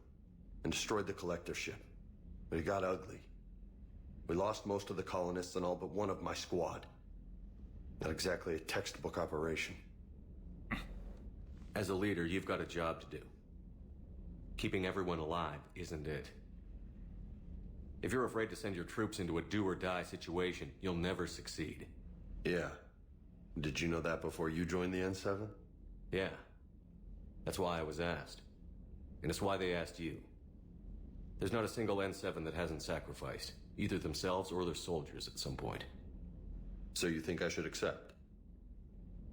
and destroyed the collector ship. But it got ugly. We lost most of the colonists and all but one of my squad. Not exactly a textbook operation. As a leader, you've got a job to do. Keeping everyone alive isn't it. If you're afraid to send your troops into a do-or-die situation, you'll never succeed. Yeah. Did you know that before you joined the N7? Yeah. That's why I was asked. And it's why they asked you. There's not a single N7 that hasn't sacrificed, either themselves or their soldiers at some point. So you think I should accept?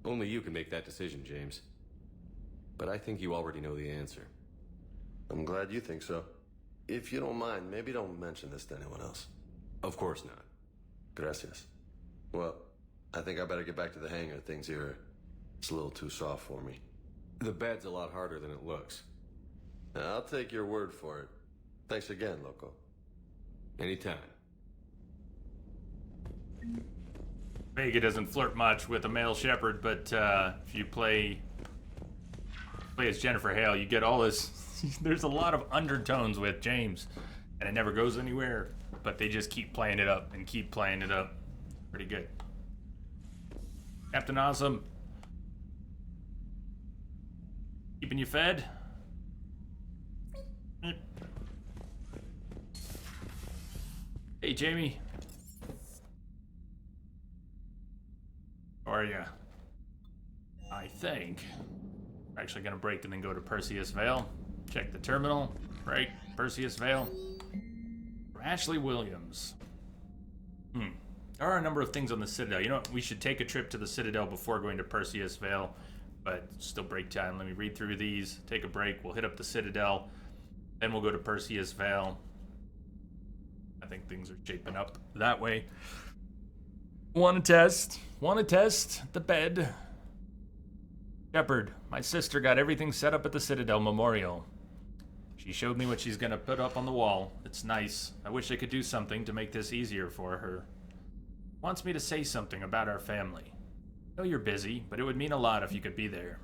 Only you can make that decision, James. But I think you already know the answer. I'm glad you think so. If you don't mind, maybe don't mention this to anyone else. Of course not. Gracias. Well, I think I better get back to the hangar. Things here, it's a little too soft for me. The bed's a lot harder than it looks. I'll take your word for it. Thanks again, Loco. Anytime. Vega doesn't flirt much with a male shepherd, but if you play as Jennifer Hale, you get all this. There's a lot of undertones with James, and it never goes anywhere. But they just keep playing it up and keep playing it up. Pretty good. Captain Awesome. Keeping you fed? Hey, Jamie. How are ya? I think we're actually gonna break and then go to Perseus Vale. Check the terminal. Break. Perseus Vale. From Ashley Williams. There are a number of things on the Citadel. You know what? We should take a trip to the Citadel before going to Perseus Vale. But still break time. Let me read through these. Take a break. We'll hit up the Citadel. Then we'll go to Perseus Vale. I think things are shaping up that way. Want to test the bed. Shepard, my sister got everything set up at the Citadel Memorial. She showed me what she's gonna put up on the wall. It's nice. I wish I could do something to make this easier for her. Wants me to say something about our family. I know you're busy, but it would mean a lot if you could be there.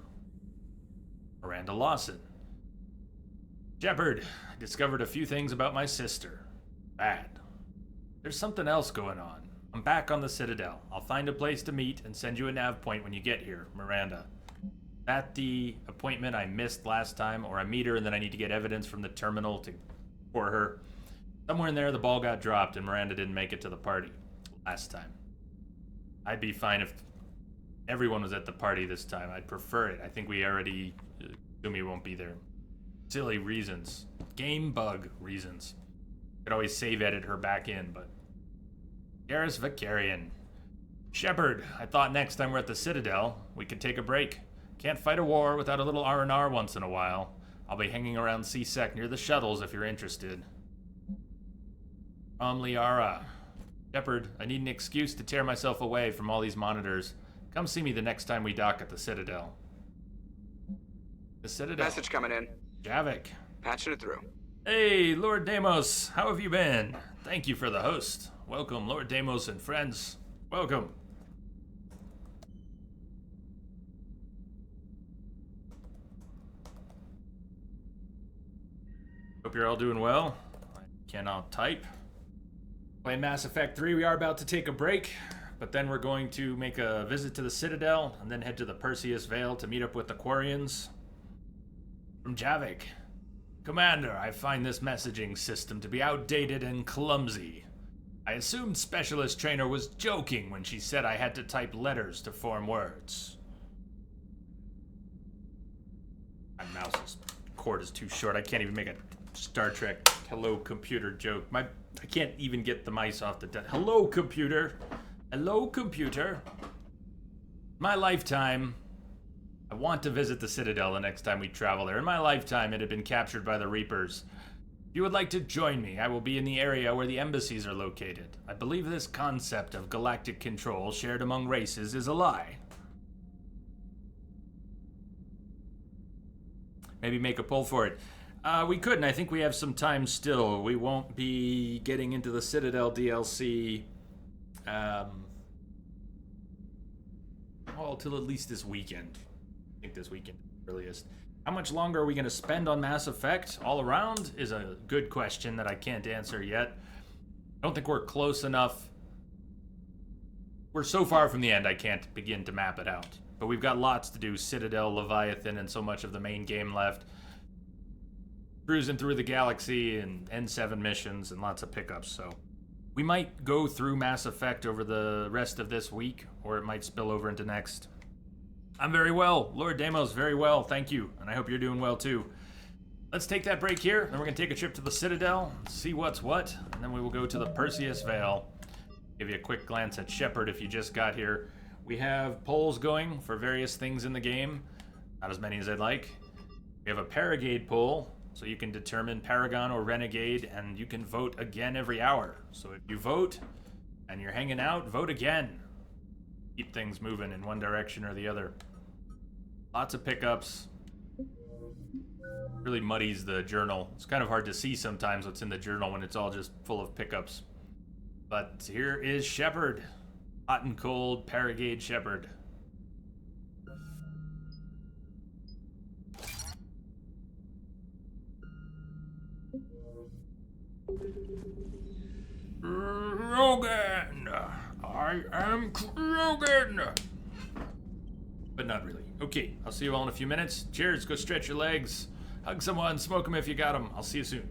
Miranda Lawson. Shepard, I discovered a few things about my sister. Bad. There's something else going on. I'm back on the Citadel. I'll find a place to meet and send you a nav point when you get here, Miranda. At the appointment I missed last time, or I meet her and then I need to get evidence from the terminal for her. Somewhere in there the ball got dropped and Miranda didn't make it to the party last time. I'd be fine if everyone was at the party this time. I'd prefer it. I think we already assume he won't be there. Silly reasons. Game bug reasons. Could always save edit her back in, but... Garrus Vicarian. Shepard, I thought next time we're at the Citadel, we could take a break. Can't fight a war without a little R&R once in a while. I'll be hanging around C-Sec near the shuttles if you're interested. Liara. Shepard, I need an excuse to tear myself away from all these monitors. Come see me the next time we dock at the Citadel. The Citadel. Message coming in. Javik. Patching it through. Hey, Lord Deimos, how have you been? Thank you for the host. Welcome, Lord Deimos and friends. Welcome. Hope you're all doing well. I cannot type. Playing Mass Effect 3, we are about to take a break, but then we're going to make a visit to the Citadel and then head to the Perseus Vale to meet up with the Quarians. From Javik. Commander, I find this messaging system to be outdated and clumsy. I assumed Specialist Trainer was joking when she said I had to type letters to form words. My mouse's cord is too short. I can't even make a Star Trek hello computer joke. I can't even get the mice off the desk. Hello computer. Hello computer. My lifetime, I want to visit the Citadel the next time we travel there. In my lifetime, it had been captured by the Reapers. If you would like to join me, I will be in the area where the embassies are located. I believe this concept of galactic control shared among races is a lie. Maybe make a poll for it. We could, and I think we have some time still. We won't be getting into the Citadel DLC, well, till at least this weekend. I think this weekend is the earliest. How much longer are we going to spend on Mass Effect all around is a good question that I can't answer yet. I don't think we're close enough. We're so far from the end, I can't begin to map it out. But we've got lots to do. Citadel, Leviathan, and so much of the main game left. Cruising through the galaxy and N7 missions and lots of pickups, so we might go through Mass Effect over the rest of this week, or it might spill over into next. I'm very well. Lord Deimos, very well. Thank you. And I hope you're doing well, too. Let's take that break here. Then we're going to take a trip to the Citadel, see what's what, and then we will go to the Perseus Vale. Give you a quick glance at Shepard if you just got here. We have polls going for various things in the game. Not as many as I'd like. We have a Paragade poll, so you can determine Paragon or Renegade, and you can vote again every hour. So if you vote and you're hanging out, vote again. Keep things moving in one direction or the other. Lots of pickups. Really muddies the journal. It's kind of hard to see sometimes what's in the journal when it's all just full of pickups. But here is Shepard. Hot and cold Paragade Shepard. Krogan! I am Krogan! But not really. Okay, I'll see you all in a few minutes. Cheers, go stretch your legs. Hug someone, smoke them if you got them. I'll see you soon.